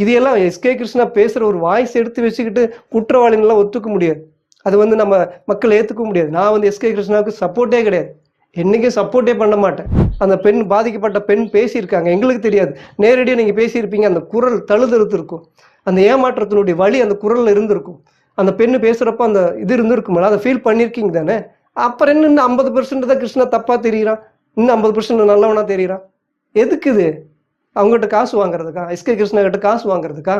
இதையெல்லாம் எஸ்கே கிருஷ்ணா பேசுகிற ஒரு வாய்ஸ் எடுத்து வச்சுக்கிட்டு குற்றவாளிகள்லாம் ஒத்துக்க முடியாது. அது வந்து நம்ம மக்கள் ஏற்றுக்க முடியாது. நான் வந்து எஸ்கே கிருஷ்ணாவுக்கு சப்போர்ட்டே கிடையாது, என்றைக்கும் சப்போர்ட்டே பண்ண மாட்டேன். அந்த பெண், பாதிக்கப்பட்ட பெண் பேசியிருக்காங்க, எங்களுக்கு தெரியாது, நேரடியாக நீங்கள் பேசியிருப்பீங்க. அந்த குரல் தழுதழுத்து இருக்கும், அந்த ஏமாற்றத்தினுடைய வழி அந்த குரலில் இருந்திருக்கும். அந்த பெண்ணு பேசுகிறப்ப அந்த இது இருந்திருக்கும்ல, அதை ஃபீல் பண்ணியிருக்கீங்க தானே. அப்புறம் இன்னும் 50% தான் கிருஷ்ணா தப்பாக தெரியுறான், இன்னும் 50% நல்லவனா தெரியுறான். எதுக்கு இது? அவங்ககிட்ட காசு வாங்குறதுக்கா? எஸ்கே கிருஷ்ணா கிட்ட காசு வாங்குறதுக்கா?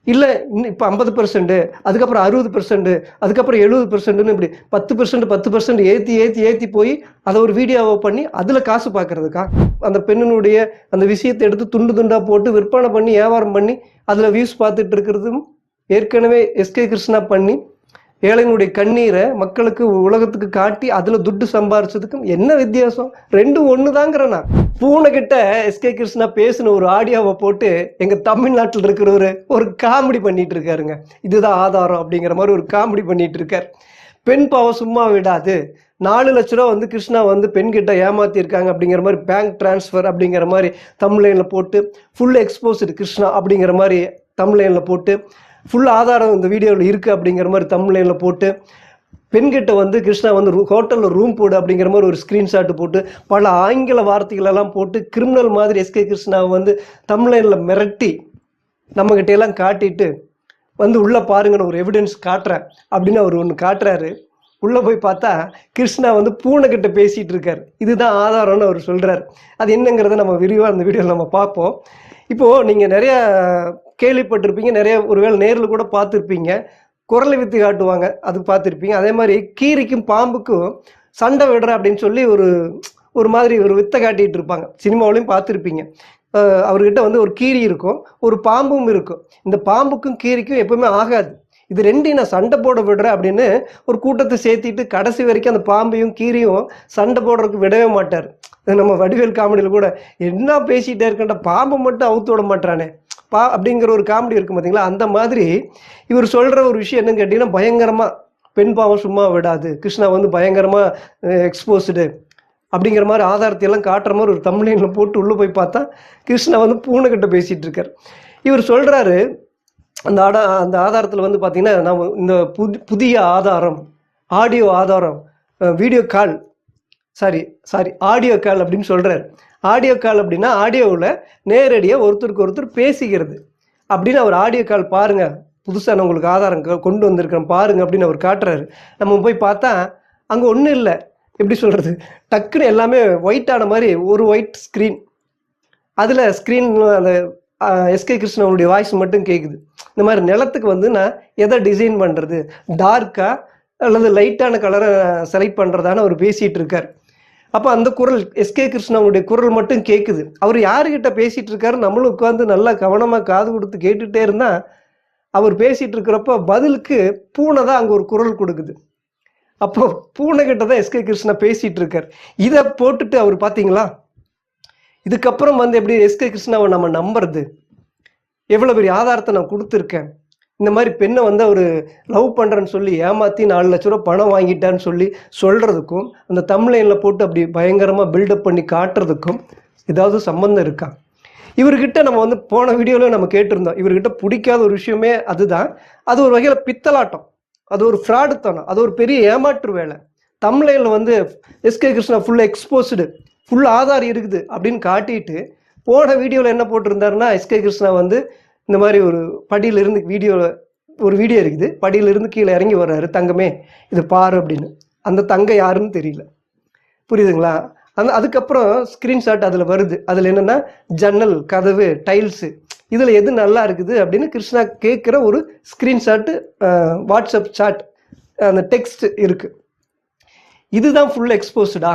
இல்லை இன்னும் இப்போ 50%, அதுக்கப்புறம் 60%, அதுக்கப்புறம் 70%, இப்படி 10% ஏற்றி போய் அதை ஒரு வீடியோவை பண்ணி அதில் காசு பார்க்கறதுக்கா? அந்த பெண்ணினுடைய அந்த விஷயத்தை எடுத்து துண்டு துண்டாக போட்டு விற்பனை பண்ணி வியாபாரம் பண்ணி அதில் வியூஸ் பார்த்துட்டு இருக்கிறதும் ஏற்கனவே எஸ்கே கிருஷ்ணா பண்ணி ஏழையினுடைய கண்ணீரை மக்களுக்கு உலகத்துக்கு காட்டி அதில் துட்டு சம்பாரிச்சதுக்கும் என்ன வித்தியாசம்? ரெண்டும் ஒன்று தாங்கிறேன் நான். பூனைக்கிட்ட எஸ்கே கிருஷ்ணா பேசின ஒரு ஆடியோவை போட்டு எங்கள் தமிழ்நாட்டில் இருக்கிற ஒரு காமெடி பண்ணிட்டு இருக்காருங்க. இதுதான் ஆதாரம் அப்படிங்கிற மாதிரி ஒரு காமெடி பண்ணிட்டு இருக்கார். பெண் பாவம் சும்மா விடாது, 4 லட்ச ரூபா வந்து கிருஷ்ணா வந்து பெண்கிட்ட ஏமாத்திருக்காங்க அப்படிங்கிற மாதிரி பேங்க் டிரான்ஸ்ஃபர் அப்படிங்கிற மாதிரி தமிழ்லைனில் போட்டு ஃபுல் எக்ஸ்போஸ்டு கிருஷ்ணா அப்படிங்கிற மாதிரி தமிழ்லைனில் போட்டு ஃபுல் ஆதாரம் இந்த வீடியோவில் இருக்குது அப்படிங்கிற மாதிரி தமிழ்லைனில் போட்டு பெண்கிட்ட வந்து கிருஷ்ணா வந்து ஹோட்டலில் ரூம் போடு அப்படிங்கிற மாதிரி ஒரு ஸ்க்ரீன்ஷாட்டு போட்டு பல ஆங்கில வார்த்தைகளெல்லாம் போட்டு கிரிமினல் மாதிரி எஸ்கே கிருஷ்ணாவை வந்து தமிழ்லைனில் மிரட்டி நம்மகிட்ட எல்லாம் காட்டிட்டு வந்து உள்ளே பாருங்கன்னு ஒரு எவிடன்ஸ் காட்டுறேன் அப்படின்னு அவர் ஒன்று காட்டுறாரு. உள்ளே போய் பார்த்தா கிருஷ்ணா வந்து பூனைக்கிட்ட பேசிகிட்டு இருக்கார். இதுதான் ஆதாரம்னு அவர் சொல்கிறார். அது என்னங்கிறத நம்ம விரிவாக அந்த வீடியோவில் நம்ம பார்ப்போம். இப்போது நீங்கள் நிறையா கேள்விப்பட்டிருப்பீங்க, நிறைய ஒருவேளை நேரில் கூட பார்த்துருப்பீங்க, குரலை வித்து காட்டுவாங்க, அது பார்த்துருப்பீங்க. அதே மாதிரி கீரிக்கும் பாம்புக்கும் சண்டை விடுற அப்படின்னு சொல்லி ஒரு மாதிரி ஒரு வித்தை காட்டிகிட்டு இருப்பாங்க, சினிமாவிலையும் பார்த்துருப்பீங்க. அவர்கிட்ட வந்து ஒரு கீரி இருக்கும், ஒரு பாம்பும் இருக்கும். இந்த பாம்புக்கும் கீரிக்கும் எப்பவுமே ஆகாது, இது ரெண்டையும் நான் சண்டை போட விடுறேன் அப்படின்னு ஒரு கூட்டத்தை சேர்த்திட்டு கடைசி வரைக்கும் அந்த பாம்பையும் கீரியும் சண்டை போடுறதுக்கு விடவே மாட்டார். நம்ம வடிவேல் காமெடியில் கூட என்ன பேசிகிட்டே இருக்கேன்டா, பாம்பை மட்டும் அவுத்து விட மாட்டானே அப்படிங்கிற ஒரு காமெடி இருக்கும் பார்த்தீங்களா. அந்த மாதிரி இவர் சொல்கிற ஒரு விஷயம் என்னன்னு கேட்டிங்கன்னா, பயங்கரமாக பெண் பாவம் சும்மா விடாது, கிருஷ்ணா வந்து பயங்கரமாக எக்ஸ்போஸ்டு அப்படிங்கிற மாதிரி ஆதாரத்தையெல்லாம் காட்டுற மாதிரி ஒரு தமிழ்லைனில் போட்டு உள்ளே போய் பார்த்தா கிருஷ்ணா வந்து பூனைக்கிட்ட பேசிகிட்டு இருக்கார். இவர் சொல்கிறாரு, அந்த ஆதாரத்தில் வந்து பார்த்திங்கன்னா, நம்ம இந்த புதிய ஆதாரம், ஆடியோ ஆதாரம், வீடியோ கால், ஆடியோ கால் அப்படின்னு சொல்கிறார். ஆடியோ கால் அப்படின்னா ஆடியோவில் நேரடியாக ஒருத்தருக்கு ஒருத்தர் பேசிக்கிறது அப்படின்னு. அவர் ஆடியோ கால் பாருங்கள், புதுசாக நான் உங்களுக்கு ஆதாரம் கொண்டு வந்திருக்கிறேன் பாருங்கள் அப்படின்னு அவர் காட்டுறாரு. நம்ம போய் பார்த்தா அங்கே ஒன்றும் இல்லை, எப்படி சொல்கிறது, டக்குன்னு எல்லாமே ஒயிட்டான மாதிரி ஒரு ஒயிட் ஸ்க்ரீன், அதில் ஸ்க்ரீன் அந்த எஸ்கே கிருஷ்ணனுடைய வாய்ஸ் மட்டும் கேட்குது. இந்த மாதிரி நிலத்துக்கு வந்து நான் எதை டிசைன் பண்ணுறது, டார்க்காக அல்லது லைட்டான கலரை செலக்ட் பண்ணுறதான அவர் பேசிகிட்டு இருக்கார். அப்போ அந்த குரல் எஸ்கே கிருஷ்ணனுடைய குரல் மட்டும் கேட்குது. அவர் யாருக்கிட்ட பேசிகிட்டு இருக்காரு நம்மளும் உட்காந்து நல்லா கவனமாக காது கொடுத்து கேட்டுகிட்டே இருந்தால், அவர் பேசிகிட்டு இருக்கிறப்போ பதிலுக்கு பூனை தான் அங்கே ஒரு குரல் கொடுக்குது. அப்போ பூனைக்கிட்ட தான் எஸ்கே கிருஷ்ணா பேசிகிட்டு இருக்கார். இதை போட்டுட்டு அவர் பார்த்தீங்களா, இதுக்கப்புறம் வந்து எப்படி எஸ்கே கிருஷ்ணாவை நம்ம நம்புறது? எவ்வளோ பெரிய ஆதாரத்தை நான் கொடுத்துருக்கேன். இந்த மாதிரி பெண்ணை வந்து அவர் லவ் பண்ணுறேன்னு சொல்லி ஏமாற்றி 4 லட்ச ரூபா பணம் வாங்கிட்டான்னு சொல்லி சொல்கிறதுக்கும், அந்த தமிழ்லைனில் போட்டு அப்படி பயங்கரமாக பில்டப் பண்ணி காட்டுறதுக்கும் ஏதாவது சம்மந்தம் இருக்கா? இவர்கிட்ட நம்ம வந்து போன வீடியோவில் நம்ம கேட்டிருந்தோம், இவர்கிட்ட பிடிக்காத ஒரு விஷயமே அதுதான். அது ஒரு வகையில் பித்தலாட்டம், அது ஒரு ஃப்ராடுத்தனம், அது ஒரு பெரிய ஏமாற்று வேலை. தமிழ்லைனில் வந்து SK Krishna full exposed, full ஆதாரம் இருக்குது அப்படின்னு காட்டிட்டு போன வீடியோவில் என்ன போட்டிருந்தாருன்னா, எஸ்கே கிருஷ்ணா வந்து இந்த மாதிரி ஒரு படியிலிருந்து ஒரு வீடியோ இருக்குது, படியிலிருந்து கீழே இறங்கி வர்றாரு, தங்கமே இது பாரு அப்படின்னு. அந்த தங்க யாருன்னு தெரியல, புரியுதுங்களா? அதுக்கப்புறம் ஸ்க்ரீன்ஷாட் அதில் வருது. அதில் என்னென்னா ஜன்னல், கதவு, டைல்ஸு, இதில் எது நல்லா இருக்குது அப்படின்னு கிருஷ்ணா கேட்குற ஒரு ஸ்க்ரீன்ஷாட்டு வாட்ஸ்அப் சாட், அந்த டெக்ஸ்ட் இருக்குது. இதுதான் ஃபுல் எக்ஸ்போஸ்டா?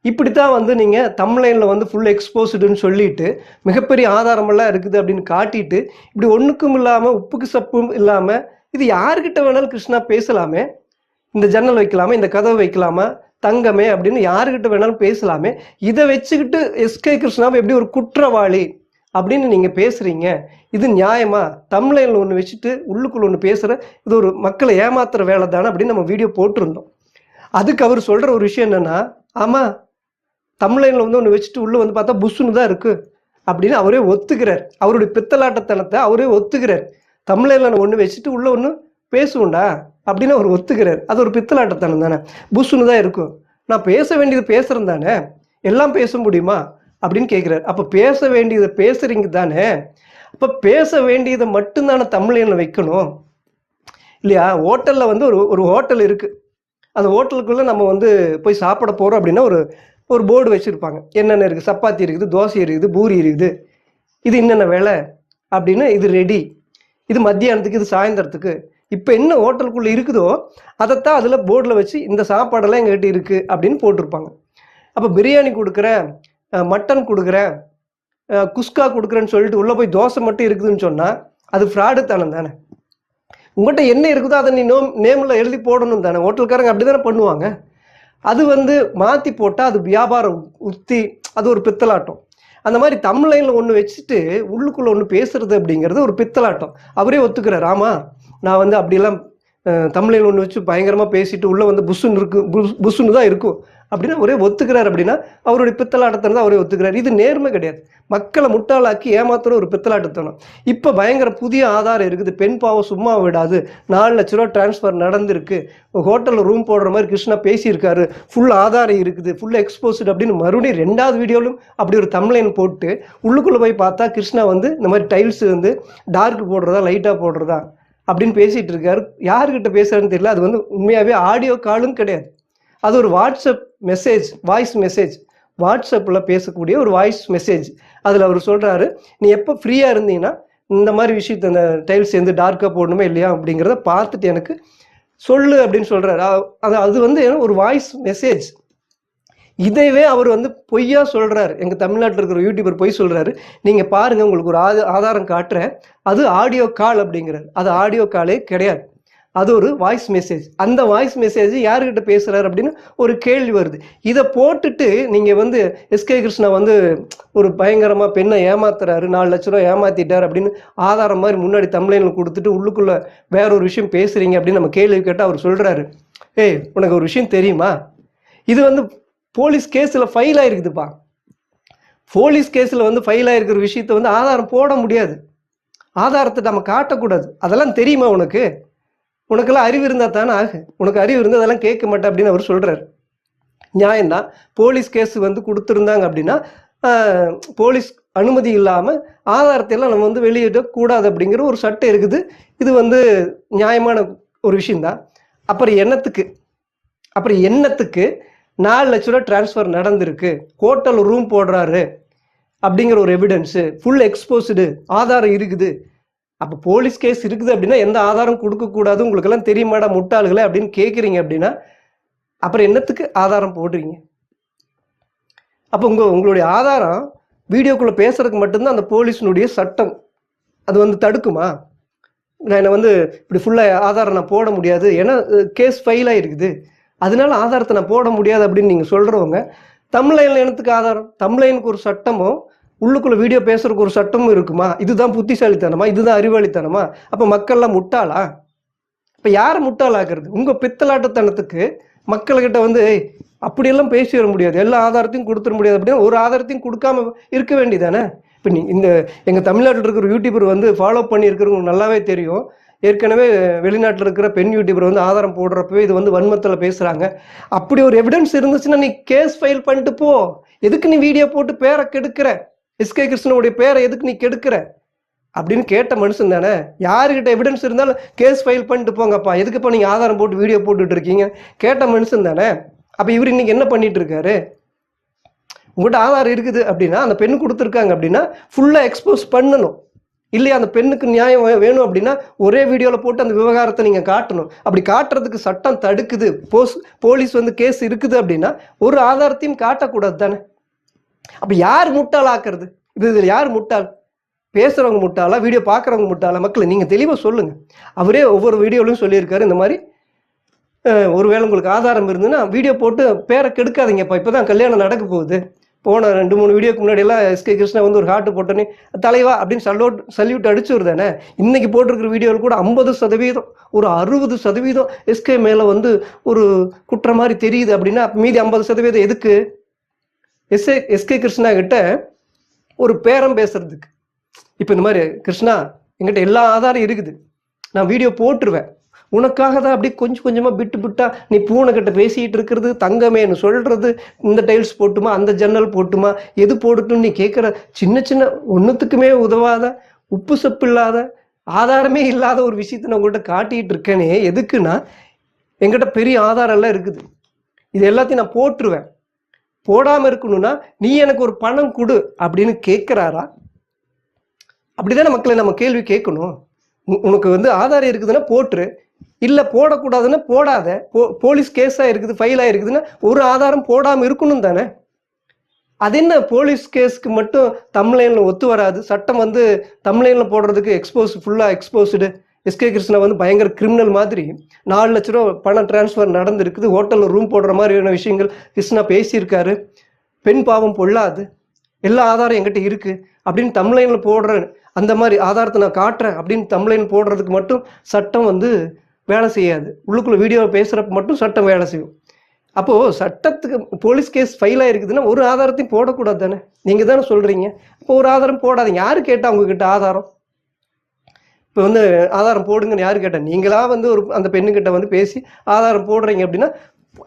இப்படித்தான் வந்து நீங்கள் தமிழ்லைனில் வந்து ஃபுல் எக்ஸ்போஸ்டுன்னு சொல்லிட்டு மிகப்பெரிய ஆதாரமெல்லாம் இருக்குது அப்படின்னு காட்டிட்டு, இப்படி ஒன்றுக்கும் இல்லாமல் உப்புக்கு சப்பும் இல்லாமல், இது யாருக்கிட்ட வேணாலும் கிருஷ்ணா பேசலாமே, இந்த ஜன்னல் வைக்கலாமே, இந்த கதவை வைக்கலாமா, தங்கமே அப்படின்னு யாருக்கிட்ட வேணாலும் பேசலாமே. இதை வச்சுக்கிட்டு எஸ்கே கிருஷ்ணாவை எப்படி ஒரு குற்றவாளி அப்படின்னு நீங்கள் பேசுகிறீங்க? இது நியாயமா? தமிழ்லைனில் ஒன்று வச்சுட்டு உள்ளுக்குள்ள ஒன்று பேசுகிற இது ஒரு மக்களை ஏமாத்துற வேலை தானே அப்படின்னு நம்ம வீடியோ போட்டிருந்தோம். அதுக்கு அவர் சொல்கிற ஒரு விஷயம் என்னென்னா, ஆமாம் தமிழ்லைனில் வந்து ஒன்று வச்சுட்டு உள்ளே வந்து பார்த்தா புஷ்ஷுன்னு தான் இருக்குது, அப்படின்னு அவரே ஒத்துக்கிறார். அவருடைய பித்தலாட்டத்தனத்தை அவரே ஒத்துக்கிறார். தமிழ்ல ஒன்று வச்சுட்டு உள்ள ஒன்று பேசுவோண்டா அப்படின்னு அவர் ஒத்துக்கிறார். அது ஒரு பித்தலாட்டத்தனம் தானே, புஷ்ஷுன்னு தான் இருக்கும். நான் பேச வேண்டியது பேசுகிறேன் தானே, எல்லாம் பேச முடியுமா அப்படின்னு கேட்குறாரு. அப்போ பேச வேண்டியதை பேசுறீங்க தானே, அப்போ பேச வேண்டியதை மட்டும்தானே தமிழ்ல வைக்கணும் இல்லையா? ஹோட்டலில் வந்து ஒரு ஹோட்டல் இருக்குது. அந்த ஹோட்டலுக்குள்ளே நம்ம வந்து போய் சாப்பிட போகிறோம் அப்படின்னா ஒரு போர்டு வச்சுருப்பாங்க. என்னென்ன இருக்குது, சப்பாத்தி இருக்குது, தோசை இருக்குது, பூரி இருக்குது, இது என்னென்ன வேலை அப்படின்னு, இது ரெடி, இது மத்தியானத்துக்கு, இது சாயந்தரத்துக்கு. இப்போ என்ன ஹோட்டலுக்குள்ளே இருக்குதோ அதைத்தான் அதில் போர்டில் வச்சு இந்த சாப்பாடெல்லாம் எங்ககிட்ட இருக்குது அப்படின்னு போட்டிருப்பாங்க. அப்போ பிரியாணி கொடுக்குறேன், மட்டன் கொடுக்குறேன், குஸ்கா கொடுக்குறேன்னு சொல்லிட்டு உள்ளே போய் தோசை மட்டும் இருக்குதுன்னு சொன்னால் அது ஃப்ராடு தானே தானே. உங்கள்கிட்ட என்ன இருக்குதோ அதை நீ நேமில் எழுதி போடணும் தானே. ஹோட்டல்காரங்க அப்படி தானே பண்ணுவாங்க. அது வந்து மாற்றி போட்டால் அது வியாபாரம் உத்தி, அது ஒரு பித்தலாட்டம். அந்த மாதிரி தமிழ்லைனில் ஒன்று வச்சுட்டு உள்ளுக்குள்ளே ஒன்று பேசுறது அப்படிங்கிறது ஒரு பித்தலாட்டம். அவரே ஒத்துக்கிறார். ஆமாம், நான் வந்து அப்படியெல்லாம் தமிழில் ஒன்று வச்சு பயங்கரமாக பேசிட்டு உள்ளே வந்து புஷ்ஷுன்னு தான் இருக்கும் அப்படின்னா ஒரே ஒத்துக்கிறார். அப்படின்னா அவருடைய பித்தலாட்டத்தனம் தான் அவரே ஒத்துக்கிறார். இது நேர்மை கிடையாது. மக்களை முட்டாளாக்கி ஏமாத்துற ஒரு பித்தலாட்டத்தனம். இப்போ பயங்கர புதிய ஆதாரம் இருக்குது. பெண் பாவம் சும்மா விடாது, 4 லட்ச ரூபா டிரான்ஸ்ஃபர் நடந்திருக்கு, ஹோட்டலில் ரூம் போடுற மாதிரி கிருஷ்ணா பேசியிருக்காரு, ஃபுல் ஆதாரம் இருக்குது, ஃபுல் எக்ஸ்போஸ்டு அப்படின்னு மறுபடியும் 2வது வீடியோலும் அப்படி ஒரு தம்ப்லைன் போட்டு உள்ளுக்குள்ளே போய் பார்த்தா கிருஷ்ணா வந்து இந்த மாதிரி டைல்ஸ் வந்து டார்க் போடுறதா லைட்டாக போடுறதா அப்படின்னு பேசிகிட்டு இருக்காரு. யாருக்கிட்ட பேசுறாருன்னு தெரியல. அது வந்து உண்மையாகவே ஆடியோ காலும் கிடையாது. அது ஒரு வாட்ஸ்அப் மெசேஜ், வாய்ஸ் மெசேஜ், வாட்ஸ்அப்பில் பேசக்கூடிய ஒரு வாய்ஸ் மெசேஜ். அதில் அவர் சொல்கிறாரு, நீ எப்போ ஃப்ரீயாக இருந்தீங்கன்னா இந்த மாதிரி விஷயத்த, இந்த டைல்ஸ் வந்து டார்க்காக போடணுமே இல்லையா அப்படிங்கிறத பார்த்துட்டு எனக்கு சொல்லு அப்படின்னு சொல்கிறாரு. அது வந்து ஒரு வாய்ஸ் மெசேஜ். இதைவே அவர் வந்து பொய்யா சொல்கிறாரு. எங்கள் தமிழ்நாட்டில் இருக்கிற யூடியூபர் பொய் சொல்கிறாரு. நீங்கள் பாருங்கள், உங்களுக்கு ஒரு ஆதாரம் காட்டுறேன், அது ஆடியோ கால் அப்படிங்கிறார். அது ஆடியோ காலே கிடையாது, அது ஒரு வாய்ஸ் மெசேஜ். அந்த வாய்ஸ் மெசேஜ் யாருக்கிட்ட பேசுகிறாரு அப்படின்னு ஒரு கேள்வி வருது. இதை போட்டுட்டு நீங்கள் வந்து எஸ்கே கிருஷ்ணா வந்து ஒரு பயங்கரமாக பெண்ணை ஏமாத்துறாரு, 4 லட்ச ரூபா ஏமாத்திட்டார் அப்படின்னு ஆதாரம் மாதிரி முன்னாடி தமிழ்ல கொடுத்துட்டு உள்ளுக்குள்ளே வேற ஒரு விஷயம் பேசுகிறீங்க அப்படின்னு நம்ம கேள்வி கேட்டால் அவர் சொல்கிறாரு, ஏய் உனக்கு ஒரு விஷயம் தெரியுமா, இது வந்து போலீஸ் கேஸில் ஃபைல் ஆகிருக்குதுப்பா. போலீஸ் கேஸில் வந்து ஃபைல் ஆகிருக்கிற விஷயத்த வந்து ஆதாரம் போட முடியாது, ஆதாரத்தை நம்ம காட்டக்கூடாது. அதெல்லாம் தெரியுமா உனக்கு? உனக்கெல்லாம் அறிவு இருந்தால் தானே ஆகு, உனக்கு அறிவு இருந்தால் அதெல்லாம் கேட்க மாட்டேன் அப்படின்னு அவர் சொல்கிறார். நியாயம்தான். போலீஸ் கேஸ் வந்து கொடுத்துருந்தாங்க அப்படின்னா போலீஸ் அனுமதி இல்லாமல் ஆதாரத்தை எல்லாம் நம்ம வந்து வெளியிடக்கூடாது அப்படிங்கிற ஒரு சட்டம் இருக்குது. இது வந்து நியாயமான ஒரு விஷயந்தான். அப்புறம் என்னத்துக்கு 4 லட்ச ரூபா டிரான்ஸ்ஃபர் நடந்திருக்கு, ஹோட்டல் ரூம் போடுறாரு அப்படிங்கிற ஒரு எவிடன்ஸு, ஃபுல் எக்ஸ்போஸ்டு ஆதாரம் இருக்குது. அப்போ போலீஸ் கேஸ் இருக்குது அப்படின்னா எந்த ஆதாரம் கொடுக்கக்கூடாது, உங்களுக்கெல்லாம் தெரியுமாடா முட்டாளுகளே அப்படின்னு கேட்குறீங்க அப்படின்னா அப்புறம் என்னத்துக்கு ஆதாரம் போடுறீங்க? அப்போ உங்களுடைய ஆதாரம் வீடியோக்குள்ளே பேசுறதுக்கு மட்டும்தான் அந்த போலீஸினுடைய சட்டம் அது வந்து தடுக்குமா? நான் வந்து இப்படி ஃபுல்லாக ஆதாரம் நான் போட முடியாது, ஏன்னா கேஸ் ஃபைல் ஆகிருக்குது, அதனால ஆதாரத்தை நான் போட முடியாது அப்படின்னு நீங்கள் சொல்கிறவங்க, தமிழ்லைனில் என்னத்துக்கு ஆதாரம்? தமிழ்லைனுக்கு ஒரு சட்டமும் உள்ளுக்குள்ளே வீடியோ பேசுறதுக்கு ஒரு சட்டமும் இருக்குமா? இதுதான் புத்திசாலித்தனமா? இதுதான் அறிவாளித்தனமா? அப்போ மக்கள்லாம் முட்டாளா? இப்போ யாரை முட்டாளாக்குறது? உங்கள் பித்தலாட்டத்தனத்துக்கு மக்கள்கிட்ட வந்து அப்படியெல்லாம் பேசி வர முடியாது, எல்லா ஆதாரத்தையும் கொடுத்துட முடியாது அப்படின்னு ஒரு ஆதாரத்தையும் கொடுக்காம இருக்க வேண்டியதானே. இப்போ இந்த எங்கள் தமிழ்நாட்டில் இருக்கிற யூடியூபர் வந்து ஃபாலோ பண்ணி இருக்கிறவங்க நல்லாவே தெரியும். ஏற்கனவே வெளிநாட்டில் இருக்கிற பெண் யூடியூபர் வந்து ஆதாரம் போடுறப்பவே இது வந்து வன்மத்தில் பேசுகிறாங்க. அப்படி ஒரு எவிடன்ஸ் இருந்துச்சுன்னா நீ கேஸ் ஃபைல் பண்ணிட்டு போ. எதுக்கு நீ வீடியோ போட்டு பேரை கெடுக்கிற? எஸ்கே கிருஷ்ணனுடைய பேரை எதுக்கு நீ கெடுக்கிற அப்படின்னு கேட்ட மனுஷன் தானே. யாருக்கிட்ட எவிடன்ஸ் இருந்தாலும் கேஸ் ஃபைல் பண்ணிட்டு போங்கப்பா, எதுக்குப்பா நீங்கள் ஆதாரம் போட்டு வீடியோ போட்டுட்டு இருக்கீங்க கேட்ட மனுஷன் தானே. அப்போ இவர் இன்னைக்கு என்ன பண்ணிட்டு இருக்காரு? உங்கள்கிட்ட ஆதாரம் இருக்குது அப்படின்னா, அந்த பெண்ணு கொடுத்துருக்காங்க அப்படின்னா ஃபுல்லாக எக்ஸ்போஸ் பண்ணணும் இல்லையா? அந்த பெண்ணுக்கு நியாயம் வேணும் அப்படின்னா ஒரே வீடியோவில் போட்டு அந்த விவகாரத்தை நீங்கள் காட்டணும். அப்படி காட்டுறதுக்கு சட்டம் தடுக்குது, போலீஸ் வந்து கேஸ் இருக்குது அப்படின்னா ஒரு ஆதாரத்தையும் காட்டக்கூடாது தானே. அப்போ யார் முட்டாள் ஆக்குறது? இதில் யார் முட்டாள்? பேசுகிறவங்க முட்டாளா, வீடியோ பார்க்குறவங்க முட்டாளா? மக்களை நீங்கள் தெளிவாக சொல்லுங்கள். அவரே ஒவ்வொரு வீடியோலையும் சொல்லியிருக்காரு, இந்த மாதிரி ஒருவேளை உங்களுக்கு ஆதாரம் இருந்துன்னா வீடியோ போட்டு பேரை கெடுக்காதீங்கப்பா, இப்போ தான் கல்யாணம் நடக்க போகுது. போன 2-3 வீடியோக்கு முன்னாடியெல்லாம் எஸ்கே கிருஷ்ணா வந்து ஒரு ஹார்ட் போட்டோன்னே தலைவா அப்படின்னு சல்யூட் அடிச்சு வருதானே. இன்னைக்கு போட்டிருக்கிற வீடியோவில் கூட 50%, ஒரு 60% எஸ்கே மேலே வந்து ஒரு குற்றம் மாதிரி தெரியுது அப்படின்னா மீதி 50% எதுக்கு? எஸ்கே கிருஷ்ணா கிட்ட ஒரு பேரம் பேசுறதுக்கு. இப்போ இந்த மாதிரி கிருஷ்ணா எங்கிட்ட எல்லா ஆதாரம் இருக்குது, நான் வீடியோ போட்டுருவேன், உனக்காக தான் அப்படி கொஞ்சம் கொஞ்சமாக விட்டு விட்டா நீ பூனை கிட்ட பேசிக்கிட்டு இருக்கிறது, தங்கமேன்னு சொல்றது, இந்த டைல்ஸ் போட்டுமா அந்த ஜன்னல் போட்டுமா எது போடட்டும்னு நீ கேட்குற சின்ன சின்ன ஒன்றுத்துக்குமே உதவாத உப்பு சப்பு இல்லாத ஆதாரமே இல்லாத ஒரு விஷயத்த நான் உங்கள்கிட்ட காட்டிகிட்டு இருக்கேனே, எதுக்குன்னா எங்கிட்ட பெரிய ஆதாரம் எல்லாம் இருக்குது, இது எல்லாத்தையும் நான் போட்டுருவேன், போடாமல் இருக்கணும்னா நீ எனக்கு ஒரு பணம் கொடு அப்படின்னு கேட்குறாரா? அப்படிதானே மக்களை நம்ம கேள்வி கேட்கணும். உனக்கு வந்து ஆதாரம் இருக்குதுன்னா போட்டுரு, இல்லை போடக்கூடாதுன்னா போடாத, போலீஸ் கேஸாக இருக்குது ஃபைல் ஆகிருக்குதுன்னா ஒரு ஆதாரம் போடாமல் இருக்கணும் தானே. அது என்ன போலீஸ் கேஸ்க்கு மட்டும் தம்ப்லைனில் ஒத்து வராது, சட்டம் வந்து தம்ப்லைனில் போடுறதுக்கு ஃபுல்லாக எக்ஸ்போஸ்டு, எஸ்கே கிருஷ்ணா வந்து பயங்கர கிரிமினல் மாதிரி 4 லட்ச ரூபா பணம் டிரான்ஸ்ஃபர் நடந்திருக்குது, ஹோட்டலில் ரூம் போடுற மாதிரியான விஷயங்கள் கிருஷ்ணா பேசியிருக்காரு, பெண் பாவம் பொல்லாது, எல்லா ஆதாரம் என்கிட்ட இருக்குது அப்படின்னு தம்ப்லைனில் போடுறேன், அந்த மாதிரி ஆதாரத்தை நான் காட்டுறேன் அப்படின்னு தம்ப்லைன் போடுறதுக்கு மட்டும் சட்டம் வந்து வேலை செய்யாது. உள்ளுக்குள்ளே வீடியோவை பேசுகிறப்ப மட்டும் சட்டம் வேலை செய்யும். அப்போது சட்டத்துக்கு போலீஸ் கேஸ் ஃபைல் ஆகிருக்குதுன்னா ஒரு ஆதாரத்தையும் போடக்கூடாது தானே, நீங்கள் தானே சொல்கிறீங்க. இப்போ ஒரு ஆதாரம் போடாதீங்க. யார் கேட்டால் உங்ககிட்ட ஆதாரம்? இப்போ வந்து ஆதாரம் போடுங்கன்னு யார் கேட்டால்? நீங்களா வந்து ஒரு அந்த பெண்ணுக்கிட்ட வந்து பேசி ஆதாரம் போடுறீங்க அப்படின்னா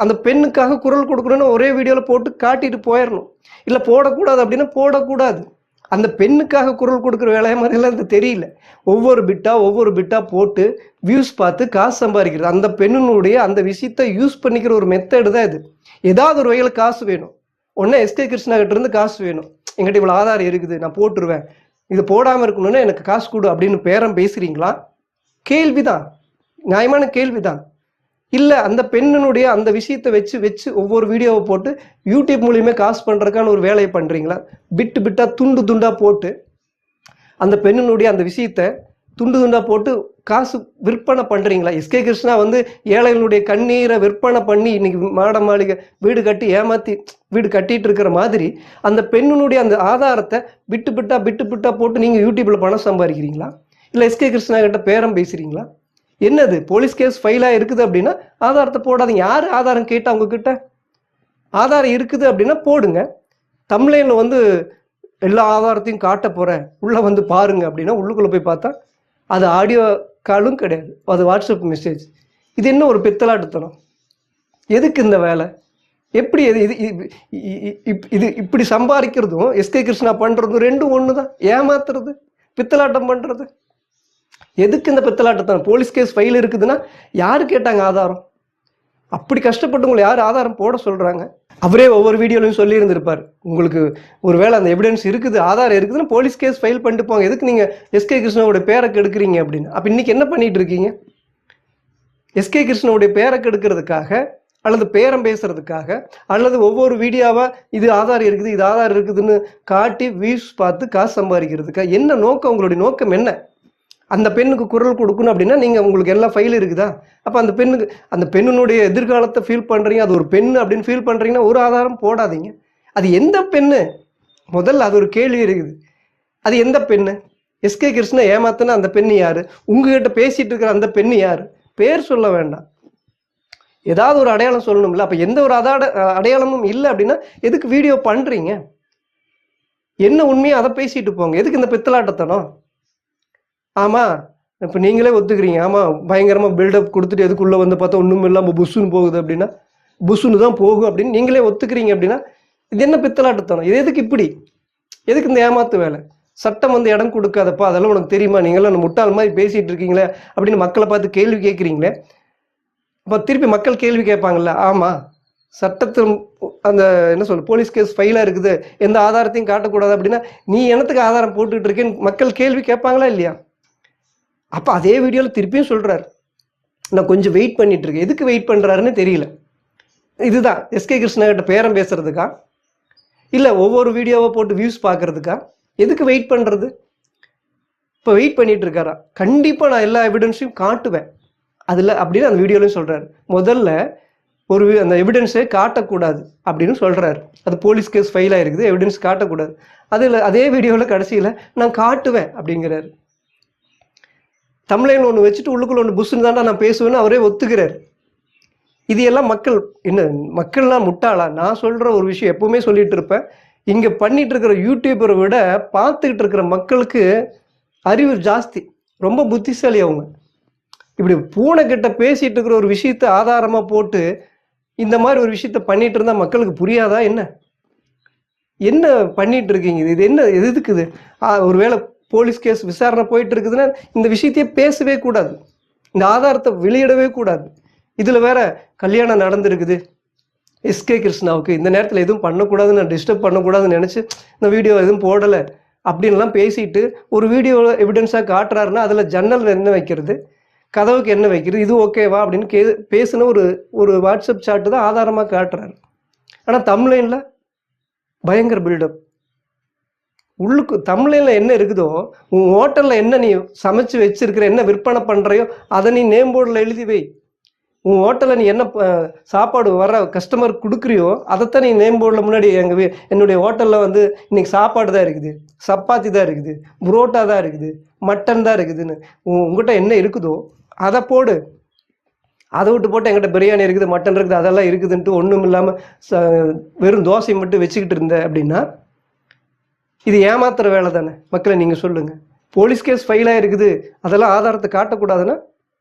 அந்த பெண்ணுக்காக குரல் கொடுக்கணும்னு ஒரே வீடியோவில் போட்டு காட்டிட்டு போயிடணும். இல்லை போடக்கூடாது அப்படின்னா போடக்கூடாது. அந்த பெண்ணுக்காக குரல் கொடுக்குற வேலையை மாதிரிலாம் இது தெரியல. ஒவ்வொரு பிட்டா போட்டு வியூஸ் பார்த்து காசு சம்பாதிக்கிறது, அந்த பெண்ணினுடைய அந்த விஷயத்தை யூஸ் பண்ணிக்கிற ஒரு மெத்தடு தான் இது. ஏதாவது ஒரு வகையில் காசு வேணும். ஒன்றே எஸ்கே கிருஷ்ணா கிட்ட இருந்து காசு வேணும், எங்கிட்ட இவ்வளோ ஆதாரம் இருக்குது நான் போட்டுருவேன், இது போடாமல் இருக்கணும்னா எனக்கு காசு கொடு அப்படின்னு பேரம் பேசுகிறீங்களா? கேள்விதான், நியாயமான கேள்விதான். இல்லை அந்த பெண்ணினுடைய அந்த விஷயத்தை வச்சு ஒவ்வொரு வீடியோவை போட்டு யூடியூப் மூலியமே காசு பண்ணுறதுக்கான ஒரு வேலையை பண்ணுறீங்களா? பிட்டா துண்டு துண்டாக போட்டு அந்த பெண்ணினுடைய அந்த விஷயத்தை துண்டு துண்டாக போட்டு காசு விற்பனை பண்ணுறீங்களா? எஸ்கே கிருஷ்ணா வந்து ஏழைகளுடைய கண்ணீரை விற்பனை பண்ணி இன்னைக்கு மாட மாளிகை வீடு கட்டி ஏமாற்றி வீடு கட்டிட்டு இருக்கிற மாதிரி அந்த பெண்ணினுடைய அந்த ஆதாரத்தை பிட்டு பிட்டா போட்டு நீங்கள் யூடியூப்பில் பணம் சம்பாதிக்கிறீங்களா? இல்லை எஸ்கே கிருஷ்ணா கிட்ட பேரம் பேசுகிறீங்களா? என்னது போலீஸ் கேஸ் ஃபைலாக இருக்குது அப்படின்னா ஆதாரத்தை போடாதீங்க. யார் ஆதாரம் கேட்டால் உங்ககிட்ட? ஆதாரம் இருக்குது அப்படின்னா போடுங்க. தம்ப்லைனில் வந்து எல்லா ஆதாரத்தையும் காட்ட போகிறேன் உள்ளே வந்து பாருங்க அப்படின்னா உள்ளுக்குள்ளே போய் பார்த்தா அது ஆடியோ காலும் கிடையாது, அது வாட்ஸ்அப் மெசேஜ். இது என்ன ஒரு பித்தலாட்டுத்தனம்? எதுக்கு இந்த வேலை? எப்படி இது இப்படி சம்பாதிக்கிறதும் எஸ்கே கிருஷ்ணா பண்ணுறதும் ரெண்டும் ஒன்று தான். ஏமாத்துறது, பித்தலாட்டம் பண்ணுறது. எதுக்கு இந்த பித்தலாட்டத்தான்? போலீஸ் கேஸ் ஃபைல் இருக்குதுன்னா யார் கேட்டாங்க ஆதாரம்? அப்படி கஷ்டப்பட்டு உங்களை யார் ஆதாரம் போட சொல்கிறாங்க? அவரே ஒவ்வொரு வீடியோலையும் சொல்லியிருந்திருப்பார், உங்களுக்கு ஒரு வேளை அந்த எவிடன்ஸ் இருக்குது ஆதாரம் இருக்குதுன்னா போலீஸ் கேஸ் ஃபைல் பண்ணிட்டு போங்க, எதுக்கு நீங்கள் எஸ்கே கிருஷ்ணாவுடைய பேரை கெடுக்கிறீங்க அப்படின்னு. அப்போ இன்றைக்கி என்ன பண்ணிட்டு இருக்கீங்க? எஸ்கே கிருஷ்ணாவுடைய பேரை கெடுக்கிறதுக்காக அல்லது பேரம் பேசுறதுக்காக அல்லது ஒவ்வொரு வீடியோவாக இது ஆதாரம் இருக்குது இது ஆதாரம் இருக்குதுன்னு காட்டி வியூஸ் பார்த்து காசு சம்பாதிக்கிறதுக்காக என்ன நோக்கம்? உங்களுடைய நோக்கம் என்ன? அந்த பெண்ணுக்கு குரல் கொடுக்கணும் அப்படின்னா நீங்கள் உங்களுக்கு எல்லா ஃபைல் இருக்குதா? அப்போ அந்த பெண்ணினுடைய எதிர்காலத்தை ஃபீல் பண்ணுறீங்க, அது ஒரு பெண் அப்படின்னு ஃபீல் பண்ணுறீங்கன்னா ஒரு ஆதாரம் போடாதீங்க. அது எந்த பெண்ணு? முதல்ல அது ஒரு கேள்வி இருக்குது. அது எந்த பெண்ணு? எஸ்கே கிருஷ்ணா ஏமாத்தினா அந்த பெண்ணு யார்? உங்ககிட்ட பேசிகிட்டு இருக்கிற அந்த பெண்ணு யார்? பேர் சொல்ல வேண்டாம், ஏதாவது ஒரு அடையாளம் சொல்லணும்ல. அப்போ எந்த ஒரு அடையாளமும் இல்லை அப்படின்னா எதுக்கு வீடியோ பண்ணுறீங்க? என்ன உண்மையாக அதை பேசிட்டு போங்க. எதுக்கு இந்த பித்தலாட்டத்தனம்? ஆமாம், இப்போ நீங்களே ஒத்துக்கிறீங்க, ஆமாம் பயங்கரமாக பில்டப் கொடுத்துட்டு எதுக்குள்ளே வந்து பார்த்தா ஒன்றும் இல்லாமல் புஷ்ஷுன்னு போகுது அப்படின்னா புஷ்ஷுன்னு தான் போகும் அப்படின்னு நீங்களே ஒத்துக்கிறீங்க அப்படின்னா இது என்ன பித்தலாட்டத்தனம்? இது எதுக்கு இப்படி? எதுக்கு இந்த ஏமாத்து வேலை? சட்டம் வந்து இடம் கொடுக்காதப்பா, அதெல்லாம் உனக்கு தெரியுமா? நீங்களாம் முட்டாள் மாதிரி பேசிகிட்டு இருக்கீங்களே அப்படின்னு மக்களை பார்த்து கேள்வி கேட்குறீங்களே. அப்போ திருப்பி மக்கள் கேள்வி கேட்பாங்கல்ல, ஆமாம் சட்டத்தில் அந்த என்ன சொல்ல போலீஸ் கேஸ் ஃபைலாக இருக்குது எந்த ஆதாரத்தையும் காட்டக்கூடாது அப்படின்னா நீ என்னத்துக்கு ஆதாரம் போட்டுக்கிட்டு இருக்கேன்னு மக்கள் கேள்வி கேட்பாங்களா இல்லையா? அப்போ அதே வீடியோவில் திருப்பியும் சொல்கிறார், நான் கொஞ்சம் வெயிட் பண்ணிட்டு இருக்கேன். எதுக்கு வெயிட் பண்ணுறாருன்னு தெரியல. இதுதான் எஸ்கே கிருஷ்ணா கிட்ட பேரம் பேசுறதுக்கா இல்லை ஒவ்வொரு வீடியோவை போட்டு வியூஸ் பார்க்கறதுக்கா? எதுக்கு வெயிட் பண்ணுறது? இப்போ வெயிட் பண்ணிட்டு இருக்காரா? கண்டிப்பாக நான் எல்லா எவிடன்ஸையும் காட்டுவேன் அதில் அப்படின்னு அந்த வீடியோலையும் சொல்கிறார். முதல்ல அந்த எவிடன்ஸை காட்டக்கூடாது அப்படின்னு சொல்கிறாரு. அது போலீஸ் கேஸ் ஃபைலாக இருக்குது, எவிடன்ஸ் காட்டக்கூடாது. அதே வீடியோவில் கடைசியில் நான் காட்டுவேன் அப்படிங்கிறாரு. தமிழ்லைன் ஒன்று வச்சுட்டு உள்ளுக்குள்ள ஒன்று புஷ்ஷுன்னு தாண்டா நான் பேசுவேன்னு அவரே ஒத்துக்கிறார். இது எல்லாம் மக்கள்லாம் முட்டாளா? நான் சொல்கிற ஒரு விஷயம் எப்பவுமே சொல்லிட்டு இருப்பேன், இங்கே பண்ணிட்டு இருக்கிற யூடியூபரை விட பார்த்துக்கிட்டு இருக்கிற மக்களுக்கு அறிவு ஜாஸ்தி, ரொம்ப புத்திசாலி அவங்க. இப்படி பூனை கிட்ட பேசிட்டு இருக்கிற ஒரு விஷயத்த ஆதாரமாக போட்டு இந்த மாதிரி ஒரு விஷயத்த பண்ணிட்டு இருந்தா மக்களுக்கு புரியாதா என்ன? என்ன பண்ணிட்டு இருக்கீங்க? இது என்ன எதுக்குது? ஒருவேளை போலீஸ் கேஸ் விசாரணை போயிட்டு இருக்குதுன்னா இந்த விஷயத்தையே பேசவே கூடாது, இந்த ஆதாரத்தை வெளியிடவே கூடாது. இதுல வேற கல்யாணம் நடந்திருக்குது எஸ்கே கிருஷ்ணாவுக்கு, இந்த நேரத்தில் எதுவும் பண்ணக்கூடாது, நான் டிஸ்டர்ப் பண்ணக்கூடாதுன்னு நினச்சி இந்த வீடியோ எதுவும் போடலை அப்படின்லாம் பேசிட்டு ஒரு வீடியோ எவிடன்ஸாக காட்டுறாருன்னா அதில் ஜன்னல் என்ன வைக்கிறது, கதவுக்கு என்ன வைக்கிறது, இது ஓகேவா அப்படின்னு பேசின ஒரு வாட்ஸ்அப் சாட்டு தான் ஆதாரமாக காட்டுறாரு. ஆனால் தமிழ்லைனில் பயங்கர பில்டப். உள்ளுக்கு தமிழ்லைனில் என்ன இருக்குதோ, உன் ஹோட்டலில் என்ன நீ சமைச்சு வச்சிருக்கிற, என்ன விற்பனை பண்ணுறையோ அதை நீ நேம் போர்டில் எழுதி வை. உன் ஹோட்டலில் நீ என்ன சாப்பாடு வர கஸ்டமர் கொடுக்குறியோ அதைத்தான் நீ நேம் போர்டில் முன்னாடி என்னுடைய ஹோட்டலில் வந்து இன்னைக்கு சாப்பாடு தான் இருக்குது, சப்பாத்தி தான் இருக்குது, புரோட்டா தான் இருக்குது, மட்டன் தான் இருக்குதுன்னு உங்ககிட்ட என்ன இருக்குதோ அதை போடு. அதை விட்டு போட்டு எங்கிட்ட பிரியாணி இருக்குது, மட்டன் இருக்குது, அதெல்லாம் இருக்குதுன்ட்டு ஒன்றும் இல்லாமல் வெறும் தோசை மட்டும் வச்சுக்கிட்டு இருந்த அப்படின்னா இது ஏமாத்துற வேலை தானே? மக்களை நீங்கள் சொல்லுங்கள். போலீஸ் கேஸ் ஃபைலாக இருக்குது, அதெல்லாம் ஆதாரத்தை காட்டக்கூடாதுன்னா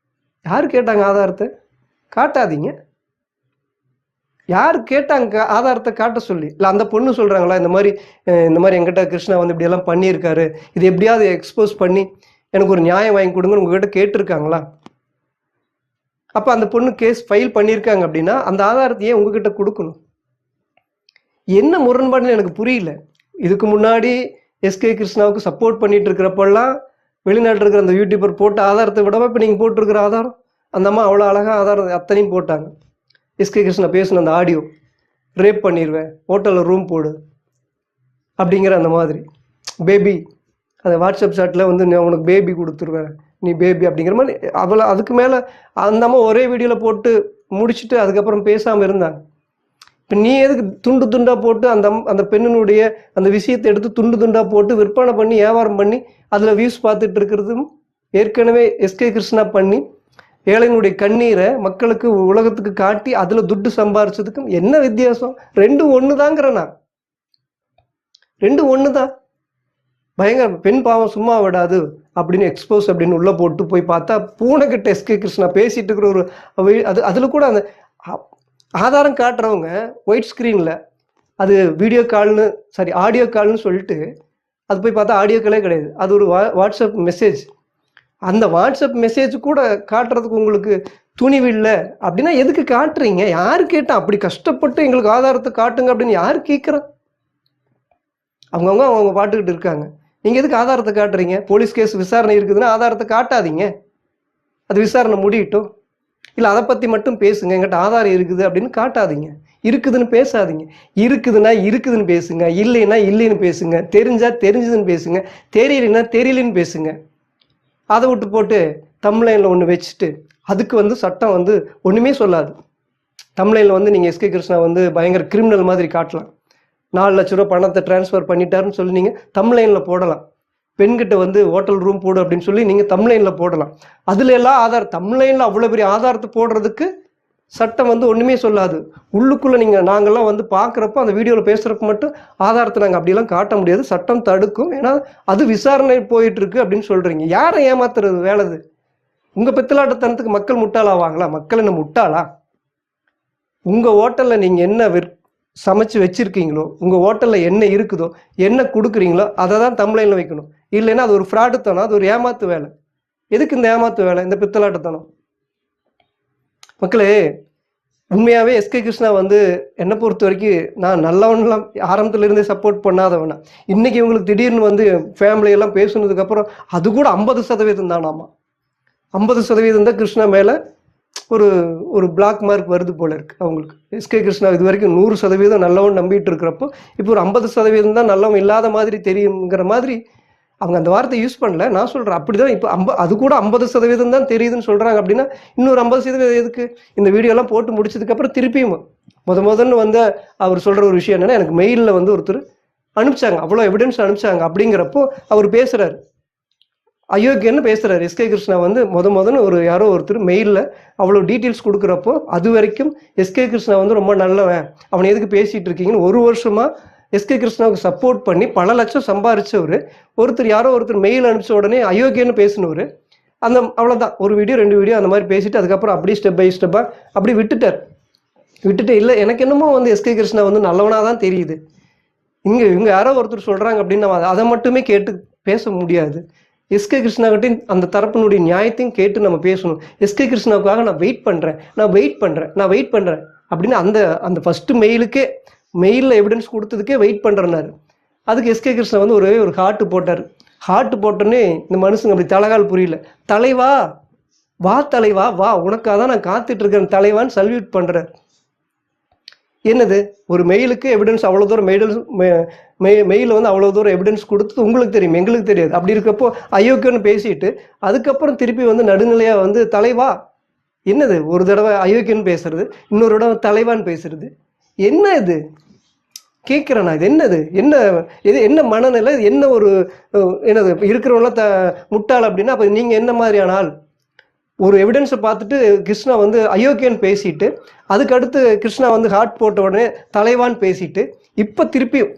யார் கேட்டாங்க ஆதாரத்தை? காட்டாதீங்க. யார் கேட்டாங்க ஆதாரத்தை காட்ட சொல்லி? இல்லை அந்த பொண்ணு சொல்கிறாங்களா இந்த மாதிரி எங்கிட்ட கிருஷ்ணா வந்து இப்படியெல்லாம் பண்ணியிருக்காரு, இது எப்படியாவது எக்ஸ்போஸ் பண்ணி எனக்கு ஒரு நியாயம் வாங்கி கொடுங்கன்னு உங்ககிட்ட கேட்டிருக்காங்களா? அப்போ அந்த பொண்ணு கேஸ் ஃபைல் பண்ணியிருக்காங்க அப்படின்னா அந்த ஆதாரத்தையே உங்ககிட்ட கொடுக்கணும். என்ன முரண்பாடுன்னு எனக்கு புரியல. இதுக்கு முன்னாடி எஸ்கே கிருஷ்ணாவுக்கு சப்போர்ட் பண்ணிட்டு இருக்கிறப்பெல்லாம் வெளிநாட்டில் இருக்கிற அந்த யூடியூபர் போட்ட ஆதாரத்தை விடவா இப்போ நீங்கள் போட்டிருக்கிற ஆதாரம்? அந்த அம்மா அவ்வளோ அழகாக ஆதாரம் அத்தனையும் போட்டாங்க. எஸ்கே கிருஷ்ணா பேசின அந்த ஆடியோ, ரேப் பண்ணிடுவேன், ஹோட்டலில் ரூம் போடு அப்படிங்கிற அந்த மாதிரி பேபி, அந்த வாட்ஸ்அப் சாட்டில் வந்து நான் உனக்கு பேபி கொடுத்துருவேன், நீ பேபி அப்படிங்கிற மாதிரி அவ்வளோ. அதுக்கு மேலே அந்த அம்மா ஒரே வீடியோவில் போட்டு முடிச்சுட்டு அதுக்கப்புறம் பேசாமல் இருந்தாங்க. இப்போ நீ எதுக்கு துண்டு துண்டாக போட்டு அந்த பெண்ணினுடைய அந்த விஷயத்தை எடுத்து துண்டு துண்டாக போட்டு விற்பனை பண்ணி வியாபாரம் பண்ணி அதில் வியூஸ் பார்த்துட்டு இருக்கிறதும் ஏற்கனவே எஸ்கே கிருஷ்ணா பண்ணி ஏழைகளுடைய கண்ணீரை மக்களுக்கு உலகத்துக்கு காட்டி அதில் துட்டு சம்பாரிச்சதுக்கும் என்ன வித்தியாசம்? ரெண்டும் ஒன்று தாங்கிறேன் நான், ரெண்டும் ஒன்று தான். பயங்கர பெண் பாவம் சும்மா விடாது அப்படின்னு எக்ஸ்போஸ் அப்படின்னு உள்ளே போட்டு போய் பார்த்தா பூனைக்கிட்ட எஸ்கே கிருஷ்ணா பேசிட்டு இருக்கிற ஒரு அதில் கூட அந்த ஆதாரம் காட்டுறவங்க ஒயிட் ஸ்க்ரீனில் அது வீடியோ கால்னு ஆடியோ கால்னு சொல்லிட்டு அது போய் பார்த்தா ஆடியோ காலே கிடையாது, அது ஒரு வாட்ஸ்அப் மெசேஜ். அந்த வாட்ஸ்அப் மெசேஜ் கூட காட்டுறதுக்கு உங்களுக்கு துணிவு இல்லை அப்படின்னா எதுக்கு காட்டுறீங்க? யார் கேட்டா? அப்படி கஷ்டப்பட்டு எங்களுக்கு ஆதாரத்தை காட்டுங்க அப்படின்னு யார் கேட்குறா? அவங்க பாட்டுக்கிட்டு இருக்காங்க. நீங்கள் எதுக்கு ஆதாரத்தை காட்டுறீங்க? போலீஸ் கேஸ் விசாரணை இருக்குதுன்னா ஆதாரத்தை காட்டாதீங்க, அது விசாரணை முடியட்டும். இல்லை அதை பற்றி மட்டும் பேசுங்க, எங்கிட்ட ஆதாரம் இருக்குது அப்படின்னு காட்டாதீங்க. இருக்குதுன்னு பேசாதீங்க. இருக்குதுன்னா இருக்குதுன்னு பேசுங்க, இல்லைன்னா இல்லைன்னு பேசுங்க, தெரிஞ்சா தெரிஞ்சதுன்னு பேசுங்க, தெரியலைன்னா தெரியலன்னு பேசுங்க. அதை விட்டு போட்டு தமிழ்லைனில் ஒன்று வச்சுட்டு அதுக்கு வந்து சட்டம் வந்து ஒன்றுமே சொல்லாது. தமிழ்லைனில் வந்து நீங்கள் எஸ்கே கிருஷ்ணா வந்து பயங்கர கிரிமினல் மாதிரி காட்டலாம். 4 லட்ச ரூபா பணத்தை டிரான்ஸ்ஃபர் பண்ணிட்டாருன்னு சொல்லி நீங்கள் தமிழ்லைனில் போடலாம். பெண்கிட்ட வந்து ஹோட்டல் ரூம் போடு அப்படின்னு சொல்லி நீங்கள் தமிழ்லைனில் போடலாம். அதுல எல்லாம் ஆதாரம், தமிழ்லைனில் அவ்வளோ பெரிய ஆதாரத்தை போடுறதுக்கு சட்டம் வந்து ஒன்றுமே சொல்லாது. உள்ளுக்குள்ளே நாங்கள்லாம் வந்து பார்க்குறப்போ அந்த வீடியோவில் பேசுகிறப்ப மட்டும் ஆதாரத்தை நாங்கள் அப்படிலாம் காட்ட முடியாது, சட்டம் தடுக்கும், ஏன்னா அது விசாரணை போயிட்டுருக்கு அப்படின்னு சொல்கிறீங்க. யாரை ஏமாத்துறது வேலைது? உங்கள் பித்தலாட்டத்தனத்துக்கு மக்கள் முட்டாளாவாங்களா? மக்கள் என்ன முட்டாளா? உங்கள் ஹோட்டலில் நீங்கள் என்ன சமைச்சு வச்சுருக்கீங்களோ, உங்கள் ஹோட்டலில் என்ன இருக்குதோ, என்ன கொடுக்குறீங்களோ அதை தான் தமிழ்லைனில் வைக்கணும். இல்லைன்னா அது ஒரு ஃப்ராடுத்தனம், அது ஒரு ஏமாத்து வேலை. எதுக்கு இந்த ஏமாத்து வேலை, இந்த பித்தலாட்டத்தனம்? மக்களே, உண்மையாகவே எஸ்கே கிருஷ்ணா வந்து என்னை பொறுத்த வரைக்கும் நான் நல்லவன்லாம் ஆரம்பத்தில் இருந்தே சப்போர்ட் பண்ணாதவனா. இன்றைக்கி இவங்களுக்கு திடீர்னு வந்து ஃபேமிலியெல்லாம் பேசுனதுக்கப்புறம் அது கூட 50% தானாமா. 50% தான் கிருஷ்ணா மேலே ஒரு பிளாக் மார்க் வருது போல இருக்கு அவங்களுக்கு. எஸ்கே கிருஷ்ணா இது வரைக்கும் 100% நல்லவன் நம்பிட்டு இருக்கிறப்போ இப்போ ஒரு 50% தான் நல்லவன் இல்லாத மாதிரி தெரியுங்கிற மாதிரி அவங்க அந்த வார்த்தை யூஸ் பண்ணல. நான் சொல்கிறேன் அப்படிதான். இப்போ அது கூட 50% தான் தெரியுதுன்னு சொல்கிறாங்க அப்படின்னா இன்னொரு 50% எதுக்கு? இந்த வீடியோலாம் போட்டு முடிச்சதுக்கப்புறம் திருப்பியும் முதல்ல வந்து அவர் சொல்கிற ஒரு விஷயம் என்னென்னா, எனக்கு மெயிலில் வந்து ஒருத்தர் அனுப்பிச்சாங்க, அவ்வளோ எவிடன்ஸ் அனுப்பிச்சாங்க. அப்படிங்கிறப்போ அவர் பேசுகிறாரு, அயோக்கியன்னு பேசுகிறாரு. எஸ்கே கிருஷ்ணா வந்து முதன்னு யாரோ ஒருத்தர் மெயிலில் அவ்வளோ டீட்டெயில்ஸ் கொடுக்குறப்போ அது வரைக்கும் எஸ்கே கிருஷ்ணா வந்து ரொம்ப நல்லவன், அவனை எதுக்கு பேசிகிட்டு இருக்கீங்கன்னு 1 வருஷமாக எஸ்கே கிருஷ்ணாவுக்கு சப்போர்ட் பண்ணி பல லட்சம் சம்பாரிச்சவர் யாரோ ஒருத்தர் மெயில் அனுப்பிச்ச உடனே அயோக்கியன்னு பேசினவர் அவ்வளோதான், ஒரு வீடியோ 2 வீடியோ அந்த மாதிரி பேசிட்டு அதுக்கப்புறம் அப்படியே ஸ்டெப் பை ஸ்டெப்பாக அப்படி விட்டுட்டு இல்லை எனக்கு என்னமோ எஸ்கே கிருஷ்ணா நல்லவனாக தான் தெரியுது, இவங்க யாரோ ஒருத்தர் சொல்கிறாங்க அப்படின்னு நம்ம அதை மட்டுமே கேட்டு பேச முடியாது. எஸ்கே கிருஷ்ணாகிட்டையும் அந்த தரப்பினுடைய நியாயத்தையும் கேட்டு நம்ம பேசணும். எஸ்கே கிருஷ்ணாவுக்காக நான் வெயிட் பண்ணுறேன் அப்படின்னு அந்த ஃபஸ்ட்டு மெயிலில் எவிடன்ஸ் கொடுத்ததுக்கே வெயிட் பண்ணுறேன்னாரு. அதுக்கு எஸ்கே கிருஷ்ணா ஒரே ஒரு ஹார்ட் போட்டார். ஹார்ட் போட்டோன்னே இந்த மனுஷங்க அப்படி தலைகால் புரியல, தலைவா வா, தலைவா வா, உனக்காக தான் நான் காத்துட்டு இருக்கேன் தலைவான்னு சல்யூட் பண்ணுறார். என்னது, ஒரு மெயிலுக்கு எவிடன்ஸ் அவ்வளோ தூரம் மெயிலில் அவ்வளோ தூரம் எவிடன்ஸ் கொடுத்து உங்களுக்கு தெரியும், எங்களுக்கு தெரியாது. அப்படி இருக்கப்போ அயோக்கியன்னு பேசிட்டு அதுக்கப்புறம் திருப்பி நடுநிலையாக தலைவா, என்னது ஒரு தடவை அயோக்கியன்னு பேசுறது, இன்னொரு தடவை தலைவான்னு பேசுறது, என்ன இது கேட்குறேன் நான். இது என்ன மனநிலை, என்ன ஒரு என்னது இருக்கிறவங்களாம் முட்டாள் அப்படின்னா அப்போ நீங்கள் என்ன மாதிரியான ஆள்? ஒரு எவிடன்ஸை பார்த்துட்டு கிருஷ்ணா அயோக்கியன்னு பேசிட்டு அதுக்கடுத்து கிருஷ்ணா ஹார்ட் போட்ட உடனே தலைவான்னு பேசிட்டு இப்போ திருப்பியும்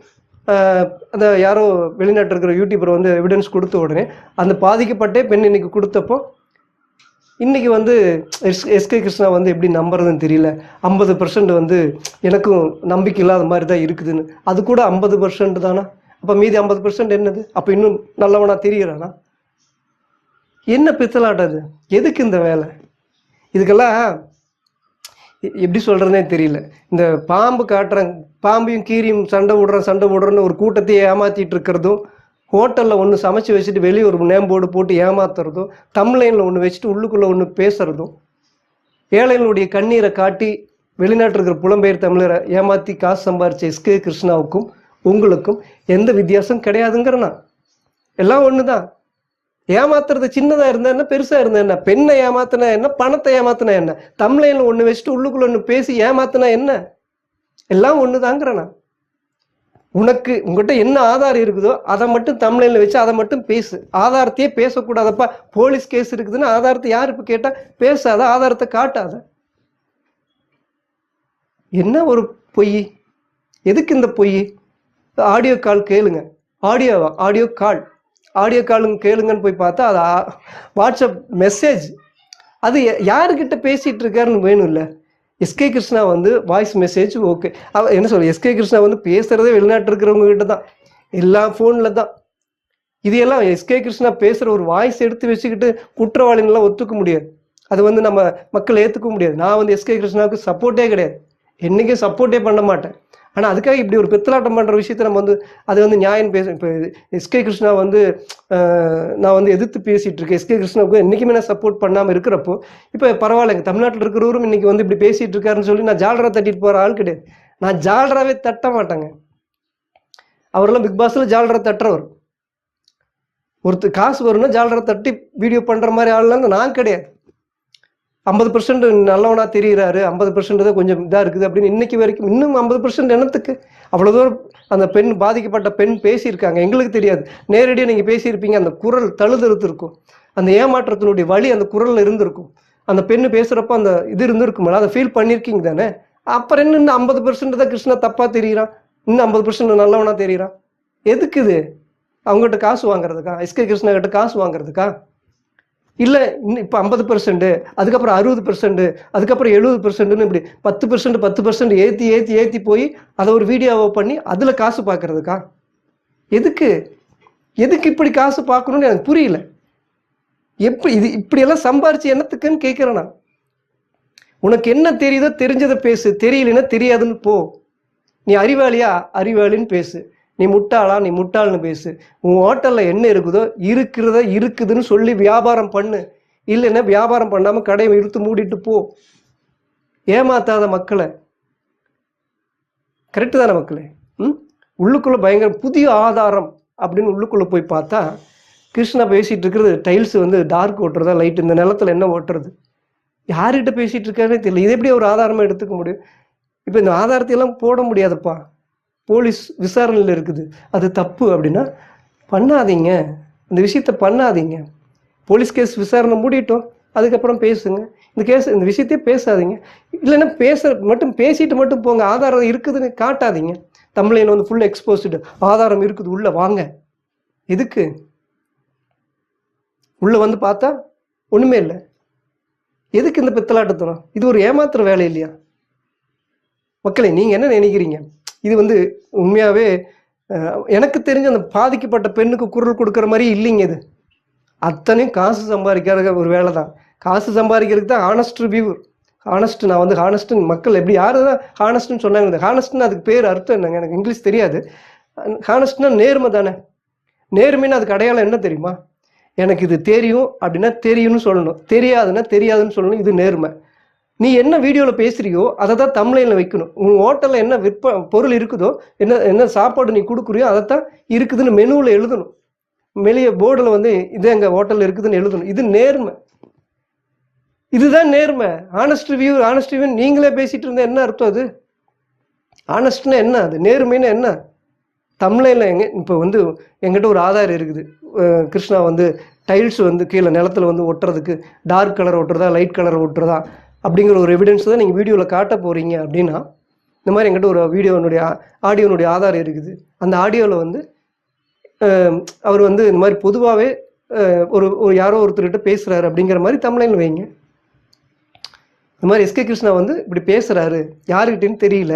அந்த யாரோ வெளிநாட்டில் இருக்கிற யூடியூபர் எவிடன்ஸ் கொடுத்த உடனே அந்த பாதிக்கப்பட்டே பெண் இன்னைக்கு கொடுத்தப்போ இன்னைக்கு எஸ்கே கிருஷ்ணா எப்படி நம்புறதுன்னு தெரியல. 50% எனக்கும் நம்பிக்கை இல்லாத மாதிரி தான் இருக்குதுன்னு. அது கூட 50% தானா? அப்போ மீதி 50% என்னது? அப்போ இன்னும் நல்லவனா தெரிகிறானா? என்ன பித்தலாட்டம் அது? எதுக்கு இந்த வேலை? இதுக்கெல்லாம் எப்படி சொல்கிறதுனே தெரியல. இந்த பாம்பு காட்டுறாங்க, பாம்பையும் கீரியும் சண்டை விடுறன்னு ஒரு கூட்டத்தை ஏமாற்றிட்டு இருக்கிறதும், ஹோட்டலில் ஒன்று சமைச்சு வச்சுட்டு வெளியே ஒரு நேம் போர்டு போட்டு ஏமாத்துறதும், தம்ப்லைனில் ஒன்று வச்சுட்டு உள்ளுக்குள்ளே ஒன்று பேசுறதும், ஏழைகளுடைய கண்ணீரை காட்டி வெளிநாட்டில் இருக்கிற புலம்பெயர் தமிழரை ஏமாற்றி காசு சம்பாரிச்ச எஸ்கே கிருஷ்ணாவுக்கும் உங்களுக்கும் எந்த வித்தியாசம் கிடையாதுங்கிறனா. எல்லாம் ஒன்று தான். ஏமாத்துறது சின்னதாக இருந்தா என்ன, பெருசாக இருந்தா என்ன? பெண்ணை ஏமாத்தினா என்ன, பணத்தை ஏமாத்தினா என்ன? தம்ப்லைனில் ஒன்று வச்சுட்டு உள்ளுக்குள்ளே ஒன்று பேசி ஏமாத்தினா என்ன? எல்லாம் ஒன்று தாங்கிறனா. உங்ககிட்ட என்ன ஆதாரம் இருக்குதோ அதை மட்டும் தம்ப்லைனில் வச்சு அதை மட்டும் பேசு. ஆதாரத்தையே பேசக்கூடாதப்பா, போலீஸ் கேஸ் இருக்குதுன்னு ஆதாரத்தை யார் இப்போ கேட்டால் பேசாத, ஆதாரத்தை காட்டாத. என்ன ஒரு பொய்? எதுக்கு இந்த பொய்? ஆடியோ கால் கேளுங்க, ஆடியோ காலுங்க கேளுங்கன்னு போய் பார்த்தா அது வாட்ஸ்அப் மெசேஜ். அது யாருக்கிட்ட பேசிகிட்டு இருக்காருன்னு வேணும் இல்லை? SK Krishna voice message okay. என்ன சொல்ல, எஸ்கே கிருஷ்ணா பேசுகிறதே வெளிநாட்டு இருக்கிறவங்க கிட்ட தான், எல்லா ஃபோனில் தான். இது எல்லாம் எஸ்கே கிருஷ்ணா பேசுகிற ஒரு வாய்ஸ் எடுத்து வச்சுக்கிட்டு குற்றவாளிகள்லாம் ஒத்துக்க முடியாது. அது நம்ம மக்கள் ஏற்றுக்க முடியாது. நான் எஸ்கே கிருஷ்ணாவுக்கு சப்போர்ட்டே கிடையாது, என்றைக்கும் சப்போர்ட்டே பண்ண மாட்டேன். ஆனால் அதுக்காக இப்படி ஒரு பித்தலாட்டம் பண்ணுற விஷயத்த நம்ம அது நியாயம் பேசும். இப்போ எஸ்கே கிருஷ்ணா நான் எதிர்த்து பேசிகிட்டு இருக்கேன். எஸ்கே கிருஷ்ணாவுக்கு என்றைக்குமே நான் சப்போர்ட் பண்ணாமல் இருக்கிறப்போ இப்போ பரவாயில்லைங்க, தமிழ்நாட்டில் இருக்கிறவரும் இன்றைக்கி இப்படி பேசிகிட்டு இருக்காருன்னு சொல்லி நான் ஜால்ரா தட்டிட்டு போகிற ஆள் கிடையாது. நான் ஜால்ராவே தட்ட மாட்டேங்க. அவரெல்லாம் பிக் பாஸில் ஜால்ரா தட்டுறவர். ஒருத்தர் காசு வரும்னா ஜால்ரா தட்டி வீடியோ பண்ணுற மாதிரி ஆள்லாம் நான் கிடையாது. 50% நல்லவனா தெரிகிறாரு, 50% தான் கொஞ்சம் இதாக இருக்குது அப்படின்னு இன்னைக்கு வரைக்கும். இன்னும் 50% என்னத்துக்கு? அவ்வளோ தூரம் அந்த பெண், பாதிக்கப்பட்ட பெண் பேசியிருக்காங்க, எங்களுக்கு தெரியாது. நேரடியாக நீங்கள் பேசியிருப்பீங்க, அந்த குரல் தழுதழுத்து இருக்கும், அந்த ஏமாற்றத்தினுடைய வழி அந்த குரலில் இருந்திருக்கும். அந்த பெண்ணு பேசுகிறப்ப அந்த இது இருந்திருக்குமே, அதை ஃபீல் பண்ணியிருக்கீங்க தானே. அப்புறம் இன்னும் 50% தான் கிருஷ்ணா தப்பாக தெரிகிறான், இன்னும் 50% நல்லவனா தெரிகிறான். எதுக்கு இது? அவங்ககிட்ட காசு வாங்குறதுக்கா? எஸ்கே கிருஷ்ணா கிட்ட காசு வாங்குறதுக்கா? இல்லை இன்னும் இப்போ 50%, அதுக்கப்புறம் 60%, அதுக்கப்புறம் 70%ன்னு இப்படி 10% ஏற்றி போய் அதை ஒரு வீடியோவை பண்ணி அதில் காசு பார்க்கறதுக்கா? எதுக்கு இப்படி காசு பார்க்கணும்னு எனக்கு புரியல. இப்படியெல்லாம் சம்பாரிச்சு என்னத்துக்குன்னு கேட்குறேன் நான். உனக்கு என்ன தெரியுதோ தெரிஞ்சதை பேசு, தெரியலன்னா தெரியாதுன்னு போ. நீ அறிவாளியா, அறிவாளின்னு பேசு. நீ முட்டாளா, நீ முட்டாள்னு பேசு. உன் ஹோட்டலில் என்ன இருக்குதுன்னு சொல்லி வியாபாரம் பண்ணு. இல்லைன்னா வியாபாரம் பண்ணாமல் கடையை இழுத்து மூடிட்டு போ. ஏமாத்தாத மக்களை. கரெக்டு தானே மக்களே? உள்ளுக்குள்ளே பயங்கர புதிய ஆதாரம் அப்படின்னு உள்ளுக்குள்ளே போய் பார்த்தா கிருஷ்ணா பேசிகிட்டு இருக்கிறது டைல்ஸ் டார்க் ஓட்டுறதா, லைட் இந்த நிலத்தில் என்ன ஓட்டுறது, யார்கிட்ட பேசிகிட்டு இருக்காருன்னே தெரியல. இது எப்படி ஒரு ஆதாரமாக எடுத்துக்க முடியும்? இப்போ இந்த ஆதாரத்தையெல்லாம் போட முடியாதுப்பா, போலீஸ் விசாரணையில் இருக்குது, அது தப்பு அப்படின்னா பண்ணாதீங்க, இந்த விஷயத்த பண்ணாதீங்க. போலீஸ் கேஸ் விசாரணை மூடிட்டோம், அதுக்கப்புறம் பேசுங்க. இந்த விஷயத்தையே பேசாதீங்க. இல்லைன்னா பேசிட்டு மட்டும் போங்க, ஆதாரம் இருக்குதுன்னு காட்டாதீங்க. தமிழில் வந்து ஃபுல் எக்ஸ்போஸ்டு, ஆதாரம் இருக்குது, உள்ள வாங்க. எதுக்கு? உள்ள வந்து பார்த்தா ஒண்ணுமே இல்லை. எதுக்கு இந்த பித்தலாட்டத்தனம்? இது ஒரு ஏமாத்துற வேலை இல்லையா? மக்களே, நீங்க என்ன நினைக்கிறீங்க? இது வந்து உண்மையாவே எனக்கு தெரிஞ்ச அந்த பாதிக்கப்பட்ட பெண்ணுக்கு குரல் கொடுக்குற மாதிரி இல்லைங்க. இது அத்தனையும் காசு சம்பாதிக்கிற ஒரு வேலை தான். காசு சம்பாதிக்கிறதுக்கு தான் ஹானஸ்ட் ரிவ்யூ. ஹானஸ்ட், நான் வந்து ஹானஸ்ட்னு மக்கள் எப்படி யாரு தான் ஹானஸ்ட்னு சொன்னாங்க. ஹானஸ்ட்னு அதுக்கு பேர் அர்த்தம் என்னங்க? எனக்கு இங்கிலீஷ் தெரியாது. ஹானஸ்ட்னா நேர்மை தானே. நேர்மைன்னு அதுக்கு அடையாளம் என்ன தெரியுமா? எனக்கு இது தெரியும் அப்படின்னா தெரியும்னு சொல்லணும், தெரியாதுன்னா தெரியாதுன்னு சொல்லணும். இது நேர்மை. நீ என்ன வீடியோவில் பேசுறியோ அதை தான் தம்ப்நெயில்ல வைக்கணும். உன் ஹோட்டலில் என்ன பொருள் இருக்குதோ, என்ன சாப்பாடு நீ கொடுக்குறியோ அதைத்தான் இருக்குதுன்னு மெனுவில் எழுதணும். வெளியே போர்டில் வந்து இது எங்கள் ஹோட்டலில் இருக்குதுன்னு எழுதணும். இது நேர்மை. இதுதான் நேர்மை. ஆனஸ்ட் ரிவ்யூ நீங்களே பேசிட்டு இருந்தா என்ன அர்த்தம்? அது ஆனஸ்ட்னா என்ன? அது நேர்மைன்னா என்ன? தம்ப்நெயில்ல இப்போ வந்து எங்கிட்ட ஒரு ஆதாரம் இருக்குது. கிருஷ்ணா வந்து டைல்ஸ் வந்து கீழே நிலத்தில் வந்து ஒட்டுறதுக்கு டார்க் கலர் ஒட்டுறதா லைட் கலர் ஒட்டுறதா அப்படிங்கிற ஒரு எவிடன்ஸ் தான் நீங்கள் வீடியோவில் காட்ட போகிறீங்க அப்படின்னா, இந்த மாதிரி எங்கிட்ட ஒரு ஆடியோனுடைய ஆதாரம் இருக்குது. அந்த ஆடியோவில் வந்து அவர் வந்து இந்த மாதிரி பொதுவாகவே ஒரு யாரோ ஒருத்தர்கிட்ட பேசுகிறாரு அப்படிங்கிற மாதிரி தம்ப்நெயில் வைங்க. இந்த மாதிரி எஸ்கே கிருஷ்ணா வந்து இப்படி பேசுகிறாரு, யாருக்கிட்டேன்னு தெரியல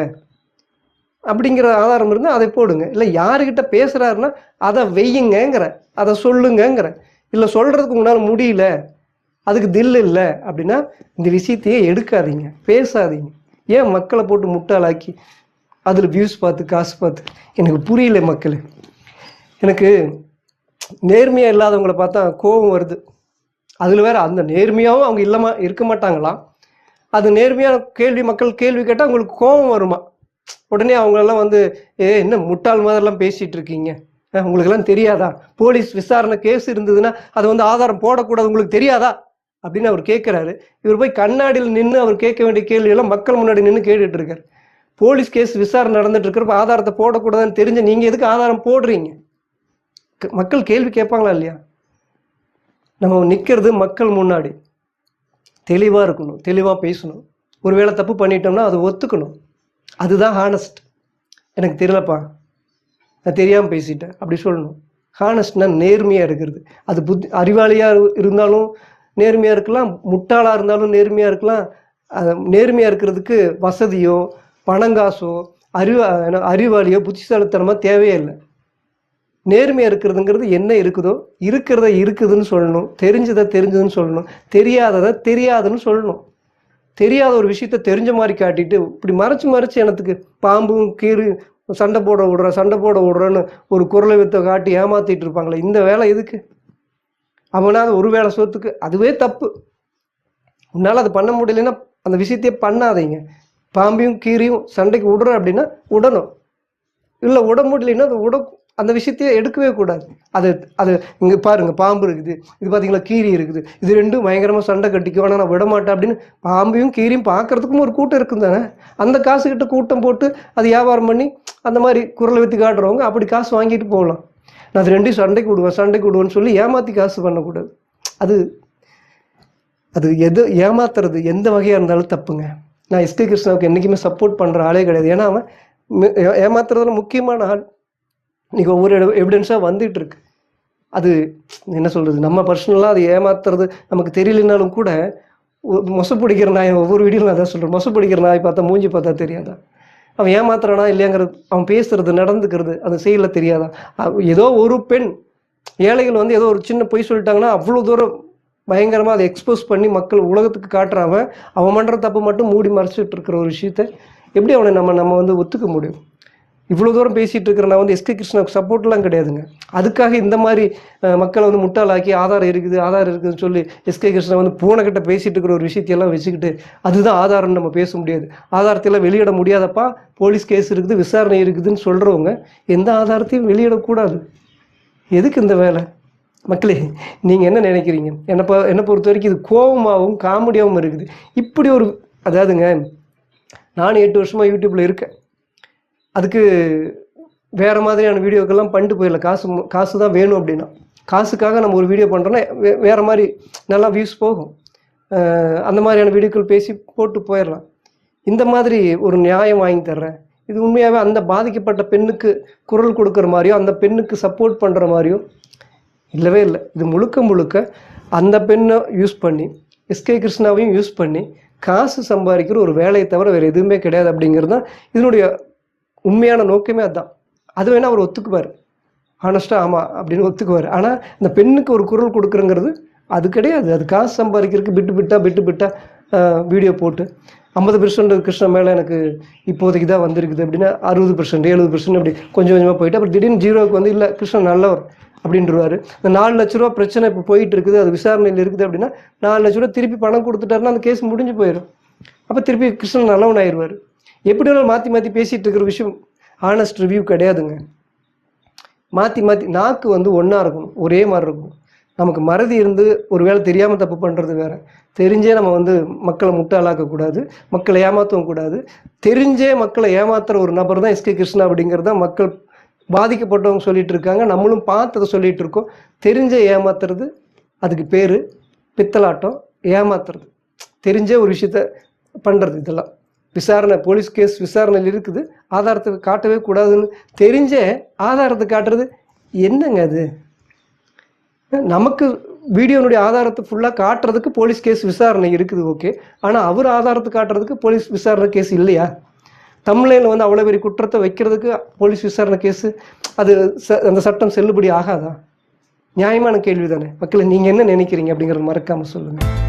அப்படிங்கிற ஆதாரம் இருந்தால் அதை போடுங்க. இல்லை யாருக்கிட்ட பேசுகிறாருன்னா அதை வெய்யுங்கிற, அதை சொல்லுங்கிற. இல்லை சொல்கிறதுக்கு உங்களால் முடியல, அதுக்கு தில் இல்லை அப்படின்னா இந்த விஷயத்தையே எடுக்காதீங்க, பேசாதீங்க. ஏன் மக்களை போட்டு முட்டாளாக்கி அதில் வியூஸ் பார்த்து காசு பார்த்து? எனக்கு புரியல மக்கள். எனக்கு நேர்மையாக இல்லாதவங்களை பார்த்தா கோபம் வருது. அதில் வேற அந்த நேர்மையாகவும் அவங்க இருக்க மாட்டாங்களாம். அது நேர்மையான மக்கள் கேள்வி கேட்டால் அவங்களுக்கு கோபம் வருமா? உடனே அவங்களெல்லாம் வந்து என்ன முட்டாள் மாதிரிலாம் பேசிகிட்டு இருக்கீங்க, உங்களுக்கெல்லாம் தெரியாதா? போலீஸ் விசாரணை கேஸ் இருந்ததுன்னா அதை வந்து ஆதாரம் போடக்கூடாது, உங்களுக்கு தெரியாதா அப்படின்னு அவர் கேட்குறாரு. இவர் போய் கண்ணாடியில் நின்று அவர் கேட்க வேண்டிய கேள்வியெல்லாம் மக்கள் முன்னாடி நின்று கேட்டுட்டு இருக்காரு. போலீஸ் கேஸ் விசாரணை நடந்துட்டு இருக்கிறப்ப ஆதாரத்தை போடக்கூடாதுன்னு தெரிஞ்ச நீங்கள் எதுக்கு ஆதாரம் போடுறீங்க? மக்கள் கேள்வி கேட்பாங்களா இல்லையா? நம்ம நிற்கிறது மக்கள் முன்னாடி தெளிவாக இருக்கணும், தெளிவாக பேசணும். ஒருவேளை தப்பு பண்ணிட்டோம்னா அதை ஒத்துக்கணும். அதுதான் ஹானஸ்ட். எனக்கு தெரியலப்பா, நான் தெரியாமல் பேசிட்டேன் அப்படி சொல்லணும். ஹானஸ்ட்னா நேர்மையாக இருக்கிறது. அது அறிவாளியாக இருந்தாலும் நேர்மையாக இருக்கலாம், முட்டாளாக இருந்தாலும் நேர்மையாக இருக்கலாம். நேர்மையாக இருக்கிறதுக்கு வசதியோ பணங்காசோ அறிவாளியோ புத்திசாலித்தனமாக தேவையே இல்லை. நேர்மையாக இருக்கிறதுங்கிறது என்ன இருக்குதோ இருக்கிறத இருக்குதுன்னு சொல்லணும், தெரிஞ்சதை தெரிஞ்சதுன்னு சொல்லணும், தெரியாததை தெரியாதுன்னு சொல்லணும். தெரியாத ஒரு விஷயத்த தெரிஞ்ச மாதிரி காட்டிட்டு இப்படி மறைச்சு எனத்துக்கு பாம்பும் கீறு சண்டை போட விடுறேன்னு ஒரு குரலை வித்த காட்டி ஏமாத்திட்டு இருப்பாங்களே, இந்த வேலை எதுக்கு? அவனாவது ஒரு வேளை சோத்துக்கு அதுவே தப்பு. உன்னால் அது பண்ண முடியலன்னா அந்த விஷயத்தையே பண்ணாதீங்க. பாம்பையும் கீரையும் சண்டைக்கு விடுற அப்படின்னா விடணும். இல்லை விட முடியலன்னா அது அந்த விஷயத்தையே எடுக்கவே கூடாது. அது இங்கே பாருங்க, பாம்பு இருக்குது, இது பார்த்தீங்களா கீரி இருக்குது, இது ரெண்டும் பயங்கரமாக சண்டை கட்டிக்கும், ஆனால் நான் விட மாட்டேன் அப்படின்னு பாம்பையும் கீரியும் பார்க்கறதுக்கும் ஒரு கூட்டம் இருக்கும் தானே. அந்த காசுக்கிட்ட கூட்டம் போட்டு அது வியாபாரம் பண்ணி அந்த மாதிரி குரலை விற்று காட்டுறவங்க அப்படி காசு வாங்கிட்டு போகலாம். நான் அது ரெண்டையும் சண்டைக்கு விடுவேன்னு சொல்லி ஏமாற்றி காசு பண்ணக்கூடாது. அது ஏமாத்துறது எந்த வகையாக இருந்தாலும் தப்புங்க. நான் எஸ்கே கிருஷ்ணாவுக்கு என்றைக்குமே சப்போர்ட் பண்ணுற ஆளே கிடையாது. ஏன்னா அவன் ஏமாத்துறதுல முக்கியமான ஆள். இன்றைக்கி ஒவ்வொரு எவிடன்ஸாக வந்துட்டு இருக்கு. அது என்ன சொல்கிறது, நம்ம பர்சனலாக அது ஏமாத்துறது நமக்கு தெரியலனாலும் கூட மொசப்பிடிக்கிற நாய் ஒவ்வொரு வீடியோவில் நான் தான் சொல்கிறேன். மொசப்பிடிக்கிற நாய் பார்த்தா மூஞ்சி பார்த்தா தெரியாதா? அவன் ஏமாத்துறானா இல்லையாங்கிறது, அவன் பேசுறது நடந்துக்கிறது அது செய்யல தெரியாதா? ஏதோ ஒரு பெண் ஏழைகள் வந்து ஏதோ ஒரு சின்ன பொய் சொல்லிட்டாங்கன்னா அவ்வளோ தூரம் பயங்கரமாக அதை எக்ஸ்போஸ் பண்ணி மக்கள் உலகத்துக்கு காட்டுறாங்க. அவன் பண்ணுற தப்பு மட்டும் மூடி மறைச்சிட்டு இருக்கிற ஒரு விஷயத்த எப்படி அவனை நம்ம வந்து ஒத்துக்க முடியும்? இவ்வளோ தூரம் பேசிகிட்டு இருக்கிற நான் வந்து எஸ்கே கிருஷ்ணாவுக்கு சப்போர்ட்லாம் கிடையாதுங்க. அதுக்காக இந்த மாதிரி மக்களை வந்து முட்டாளாக்கி ஆதாரம் இருக்குதுன்னு சொல்லி எஸ்கே கிருஷ்ணா வந்து பூனைக்கிட்ட பேசிகிட்டு இருக்கிற ஒரு விஷயத்தையெல்லாம் வச்சுக்கிட்டு அதுதான் ஆதாரம்னு நம்ம பேச முடியாது. ஆதாரத்தையெல்லாம் வெளியிட முடியாதப்பா, போலீஸ் கேஸ் இருக்குது, விசாரணை இருக்குதுன்னு சொல்கிறவங்க எந்த ஆதாரத்தையும் வெளியிடக்கூடாது. எதுக்கு இந்த வேலை? மக்களே, நீங்கள் என்ன நினைக்கிறீங்க? என்னை பொறுத்த வரைக்கும் இது கோபமாகவும் காமெடியாகவும் இருக்குது. இப்படி ஒரு அதாவதுங்க, நான் 8 வருஷமாக யூடியூப்பில் இருக்கேன். அதுக்கு வேறு மாதிரியான வீடியோக்கெல்லாம் பண்ணிட்டு போயிடல. காசு தான் வேணும் அப்படின்னா, காசுக்காக நம்ம ஒரு வீடியோ பண்ணுறோன்னா வேறு மாதிரி நல்லா வியூஸ் போகும். அந்த மாதிரியான வீடியோக்கள் பேசி போட்டு போயிடலாம். இந்த மாதிரி ஒரு நியாயம் வாங்கி தர்றேன், இது உண்மையாகவே அந்த பாதிக்கப்பட்ட பெண்ணுக்கு குரல் கொடுக்குற மாதிரியோ அந்த பெண்ணுக்கு சப்போர்ட் பண்ணுற மாதிரியோ இல்லவே இல்லை. இது முழுக்க முழுக்க அந்த பெண்ணை யூஸ் பண்ணி எஸ்கே கிருஷ்ணாவையும் யூஸ் பண்ணி காசு சம்பாதிக்கிற ஒரு வேலையை தவிர வேறு எதுவுமே கிடையாது அப்படிங்கிறது தான் இதனுடைய உண்மையான நோக்கமே. அதுதான். அது வேணால் அவர் ஒத்துக்குவார், ஆனஸ்ட்டாக ஆமாம் அப்படின்னு ஒத்துக்குவார். ஆனால் இந்த பெண்ணுக்கு ஒரு குரல் கொடுக்குறங்கிறது அது கிடையாது. அது காசு சம்பாதிக்கிறதுக்கு பிட்டு பிட்டா வீடியோ போட்டு 50% கிருஷ்ணன் மேலே எனக்கு இப்போதைக்கு தான் வந்திருக்குது அப்படின்னா 60% 70% அப்படி கொஞ்சம் கொஞ்சமாக போயிட்டு அப்புறம் திடீர்னு 0க்கு வந்து இல்லை கிருஷ்ணன் நல்லவர் அப்படின்றவாரு. இந்த 4 லட்ச ரூபா பிரச்சனை இப்போ போயிட்டு இருக்குது, அது விசாரணையில் இருக்குது அப்படின்னா 4 லட்ச ரூபா திருப்பி பணம் கொடுத்துட்டாருன்னா அந்த கேஸ் முடிஞ்சு போயிடும். அப்போ திருப்பி கிருஷ்ணன் நல்லவன் ஆயிடுவார். எப்படி வேணாலும் மாற்றி பேசிகிட்டு இருக்கிற விஷயம் ஆனஸ்ட் ரிவ்யூ கிடையாதுங்க. மாற்றி நாக்கு வந்து ஒன்றா இருக்கணும், ஒரே மாதிரி இருக்கும். நமக்கு மறதி இருந்து ஒரு வேளை தெரியாமல் தப்பு பண்ணுறது வேறு, தெரிஞ்சே நம்ம வந்து மக்களை முட்டாளாக்கக்கூடாது, மக்களை ஏமாற்றவும் கூடாது. தெரிஞ்சே மக்களை ஏமாத்துகிற ஒரு நபர் தான் எஸ்கே கிருஷ்ணா அப்படிங்கிறது தான் மக்கள் பாதிக்கப்பட்டவங்க சொல்லிட்டு இருக்காங்க. நம்மளும் பார்த்ததை சொல்லிட்டு இருக்கோம். தெரிஞ்சே ஏமாத்துறது அதுக்கு பேர் பித்தலாட்டம், ஏமாத்துறது. தெரிஞ்சே ஒரு விஷயத்த பண்ணுறது. இதெல்லாம் விசாரணை, போலீஸ் கேஸ் விசாரணையில் இருக்குது, ஆதாரத்தை காட்டவே கூடாதுன்னு தெரிஞ்சே ஆதாரத்தை காட்டுறது என்னங்க அது? நமக்கு வீடியோனுடைய ஆதாரத்தை ஃபுல்லாக காட்டுறதுக்கு போலீஸ் கேஸ் விசாரணை இருக்குது, ஓகே. ஆனால் அவர் ஆதாரத்தை காட்டுறதுக்கு போலீஸ் விசாரணை கேஸ் இல்லையா? தமிழ்நாட்டில் வந்து அவ்வளோ பெரிய குற்றத்தை வைக்கிறதுக்கு போலீஸ் விசாரணை கேஸு அது அந்த சட்டம் செல்லுபடி ஆகாதா? நியாயமான கேள்வி தானே. மக்களை நீங்கள் என்ன நினைக்கிறீங்க அப்படிங்கிறத மறக்காமல் சொல்லுங்கள்.